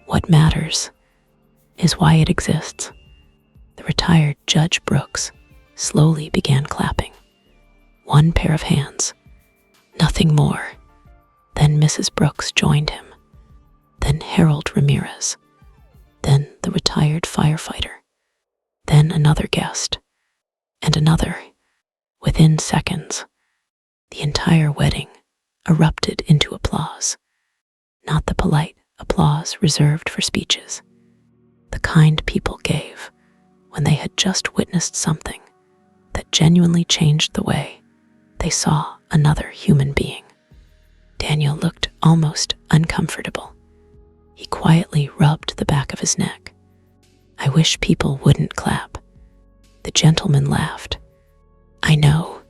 What matters is why it exists." The retired Judge Brooks slowly began clapping. One pair of hands. Nothing more. Then Mrs. Brooks joined him. Then Harold Ramirez. Then the retired firefighter. Then another guest. And another. Within seconds, the entire wedding erupted into applause. Not the polite applause reserved for speeches. The kind people gave when they had just witnessed something that genuinely changed the way they saw another human being. Daniel looked almost uncomfortable. He quietly rubbed the back of his neck. "I wish people wouldn't clap." The gentleman laughed. "I know.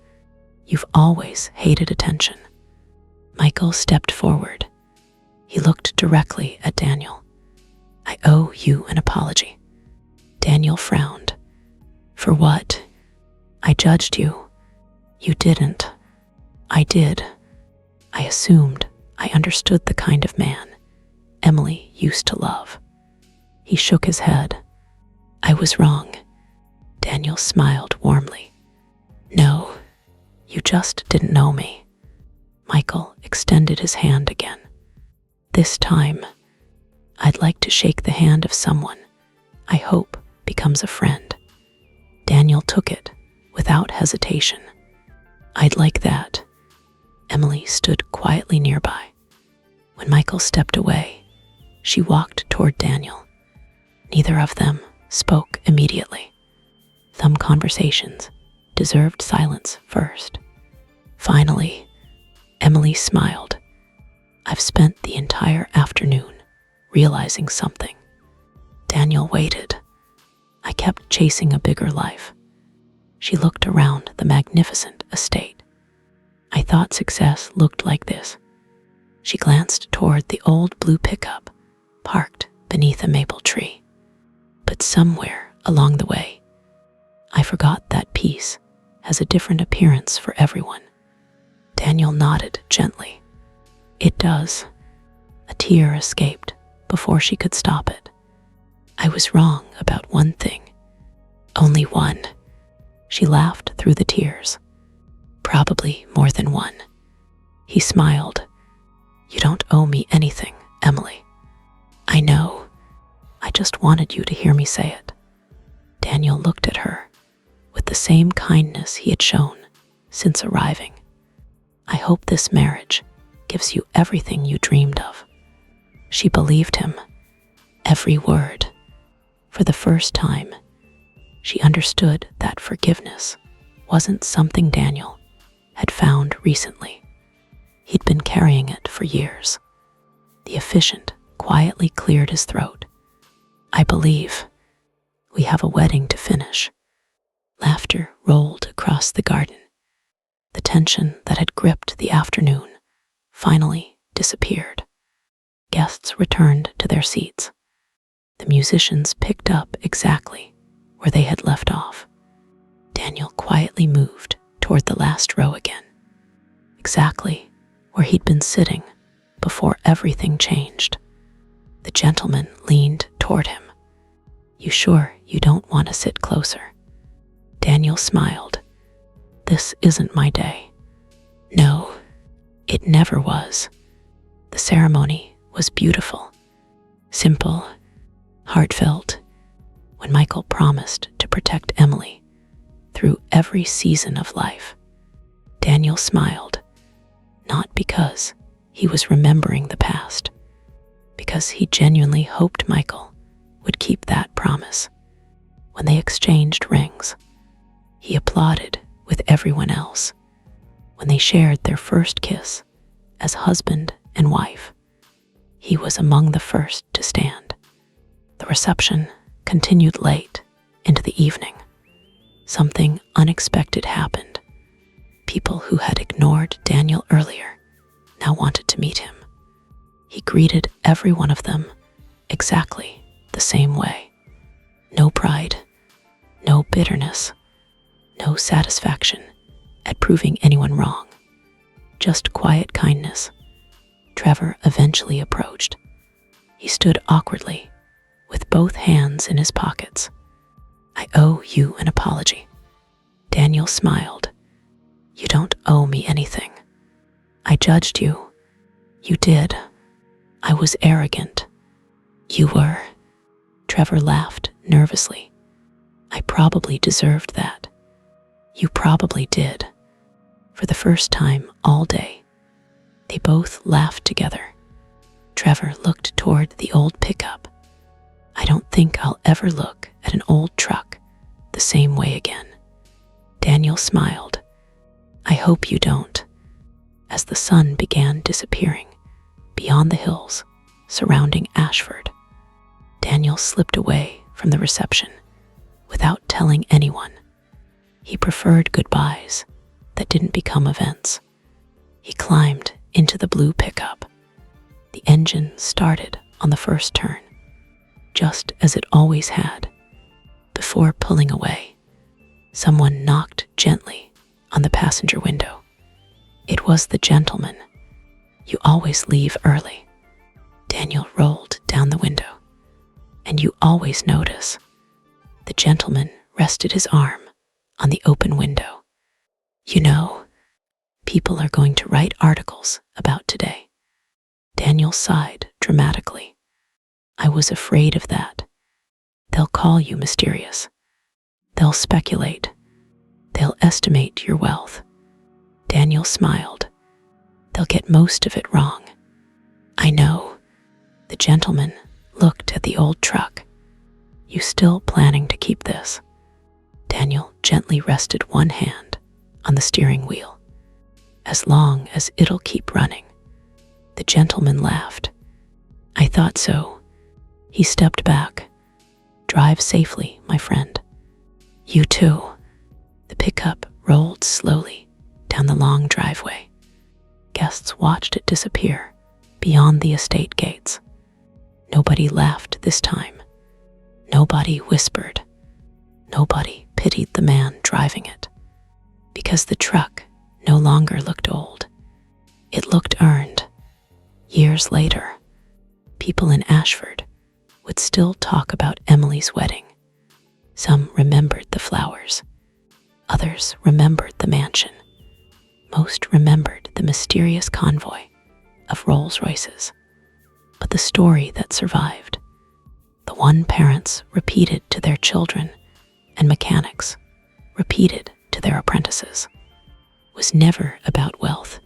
You've always hated attention." Michael stepped forward. He looked directly at Daniel. "I owe you an apology." Daniel frowned. "For what?" "I judged you." "You didn't." "I did. I assumed I understood the kind of man Emily used to love." He shook his head. "I was wrong." Daniel smiled warmly. "No, you just didn't know me." Michael extended his hand again. "This time, I'd like to shake the hand of someone I hope becomes a friend." Daniel took it without hesitation. "I'd like that." Emily stood quietly nearby. When Michael stepped away, she walked toward Daniel. Neither of them spoke immediately. Some conversations deserved silence first. Finally, Emily smiled. "I've spent the entire afternoon realizing something. Daniel waited. I kept chasing a bigger life. She looked around the magnificent estate. I thought success looked like this. She glanced toward the old blue pickup, parked beneath a maple tree. But somewhere along the way, I forgot that peace has a different appearance for everyone. Daniel nodded gently. It does. A tear escaped before she could stop it. I was wrong about one thing. Only one. She laughed through the tears. Probably more than one. He smiled. You don't owe me anything, Emily. I know. I just wanted you to hear me say it. Daniel looked at her with the same kindness he had shown since arriving. I hope this marriage gives you everything you dreamed of. She believed him, every word. For the first time, she understood that forgiveness wasn't something Daniel had found recently. He'd been carrying it for years. The officiant quietly cleared his throat. I believe we have a wedding to finish. Laughter rolled across the garden. The tension that had gripped the afternoon finally disappeared. Guests returned to their seats. The musicians picked up exactly where they had left off. Daniel quietly moved toward the last row again, exactly where he'd been sitting before everything changed. The gentleman leaned toward him. You sure you don't want to sit closer? Daniel smiled. This isn't my day. No, it never was. The ceremony was beautiful, simple, heartfelt. When Michael promised to protect Emily through every season of life, Daniel smiled, not because he was remembering the past, because he genuinely hoped Michael would keep that promise. When they exchanged rings, he applauded with everyone else. When they shared their first kiss as husband and wife, he was among the first to stand. The reception continued late into the evening. Something unexpected happened. People who had ignored Daniel earlier now wanted to meet him. He greeted every one of them exactly the same way. No pride, no bitterness, no satisfaction at proving anyone wrong. Just quiet kindness. Trevor eventually approached. He stood awkwardly, with both hands in his pockets. I owe you an apology. Daniel smiled. You don't owe me anything. I judged you. You did. I was arrogant. You were. Trevor laughed nervously. I probably deserved that. You probably did. For the first time all day, they both laughed together. Trevor looked toward the old pickup. I don't think I'll ever look at an old truck the same way again. Daniel smiled. I hope you don't. As the sun began disappearing beyond the hills surrounding Ashford, Daniel slipped away from the reception without telling anyone. He preferred goodbyes that didn't become events. He climbed into the blue pickup. The engine started on the first turn, just as it always had. Before pulling away, someone knocked gently on the passenger window. It was the gentleman. You always leave early. Daniel rolled down the window. And you always notice. The gentleman rested his arm on the open window. You know, people are going to write articles about today. Daniel sighed dramatically. I was afraid of that. They'll call you mysterious. They'll speculate. They'll estimate your wealth. Daniel smiled. They'll get most of it wrong. I know. The gentleman looked at the old truck. You still planning to keep this? Daniel gently rested one hand on the steering wheel. As long as it'll keep running. The gentleman laughed. I thought so, He stepped back. "Drive safely, my friend." "You too." The pickup rolled slowly down the long driveway. Guests watched it disappear beyond the estate gates. Nobody laughed this time. Nobody whispered. Nobody pitied the man driving it. Because the truck no longer looked old. It looked earned. Years later, people in Ashford would still talk about Emily's wedding. Some remembered the flowers. Others remembered the mansion. Most remembered the mysterious convoy of Rolls-Royces. But the story that survived, the one parents repeated to their children and mechanics repeated to their apprentices, was never about wealth.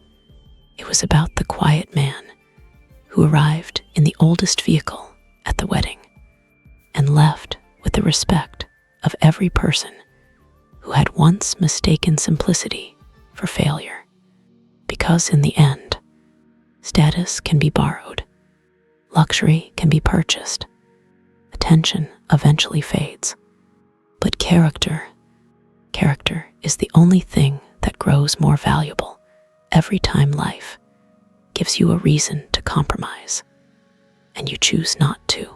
It was about the quiet man who arrived in the oldest vehicle at the wedding and left with the respect of every person who had once mistaken simplicity for failure. Because in the end, status can be borrowed, luxury can be purchased, attention eventually fades, but character is the only thing that grows more valuable every time life gives you a reason to compromise, and you choose not to.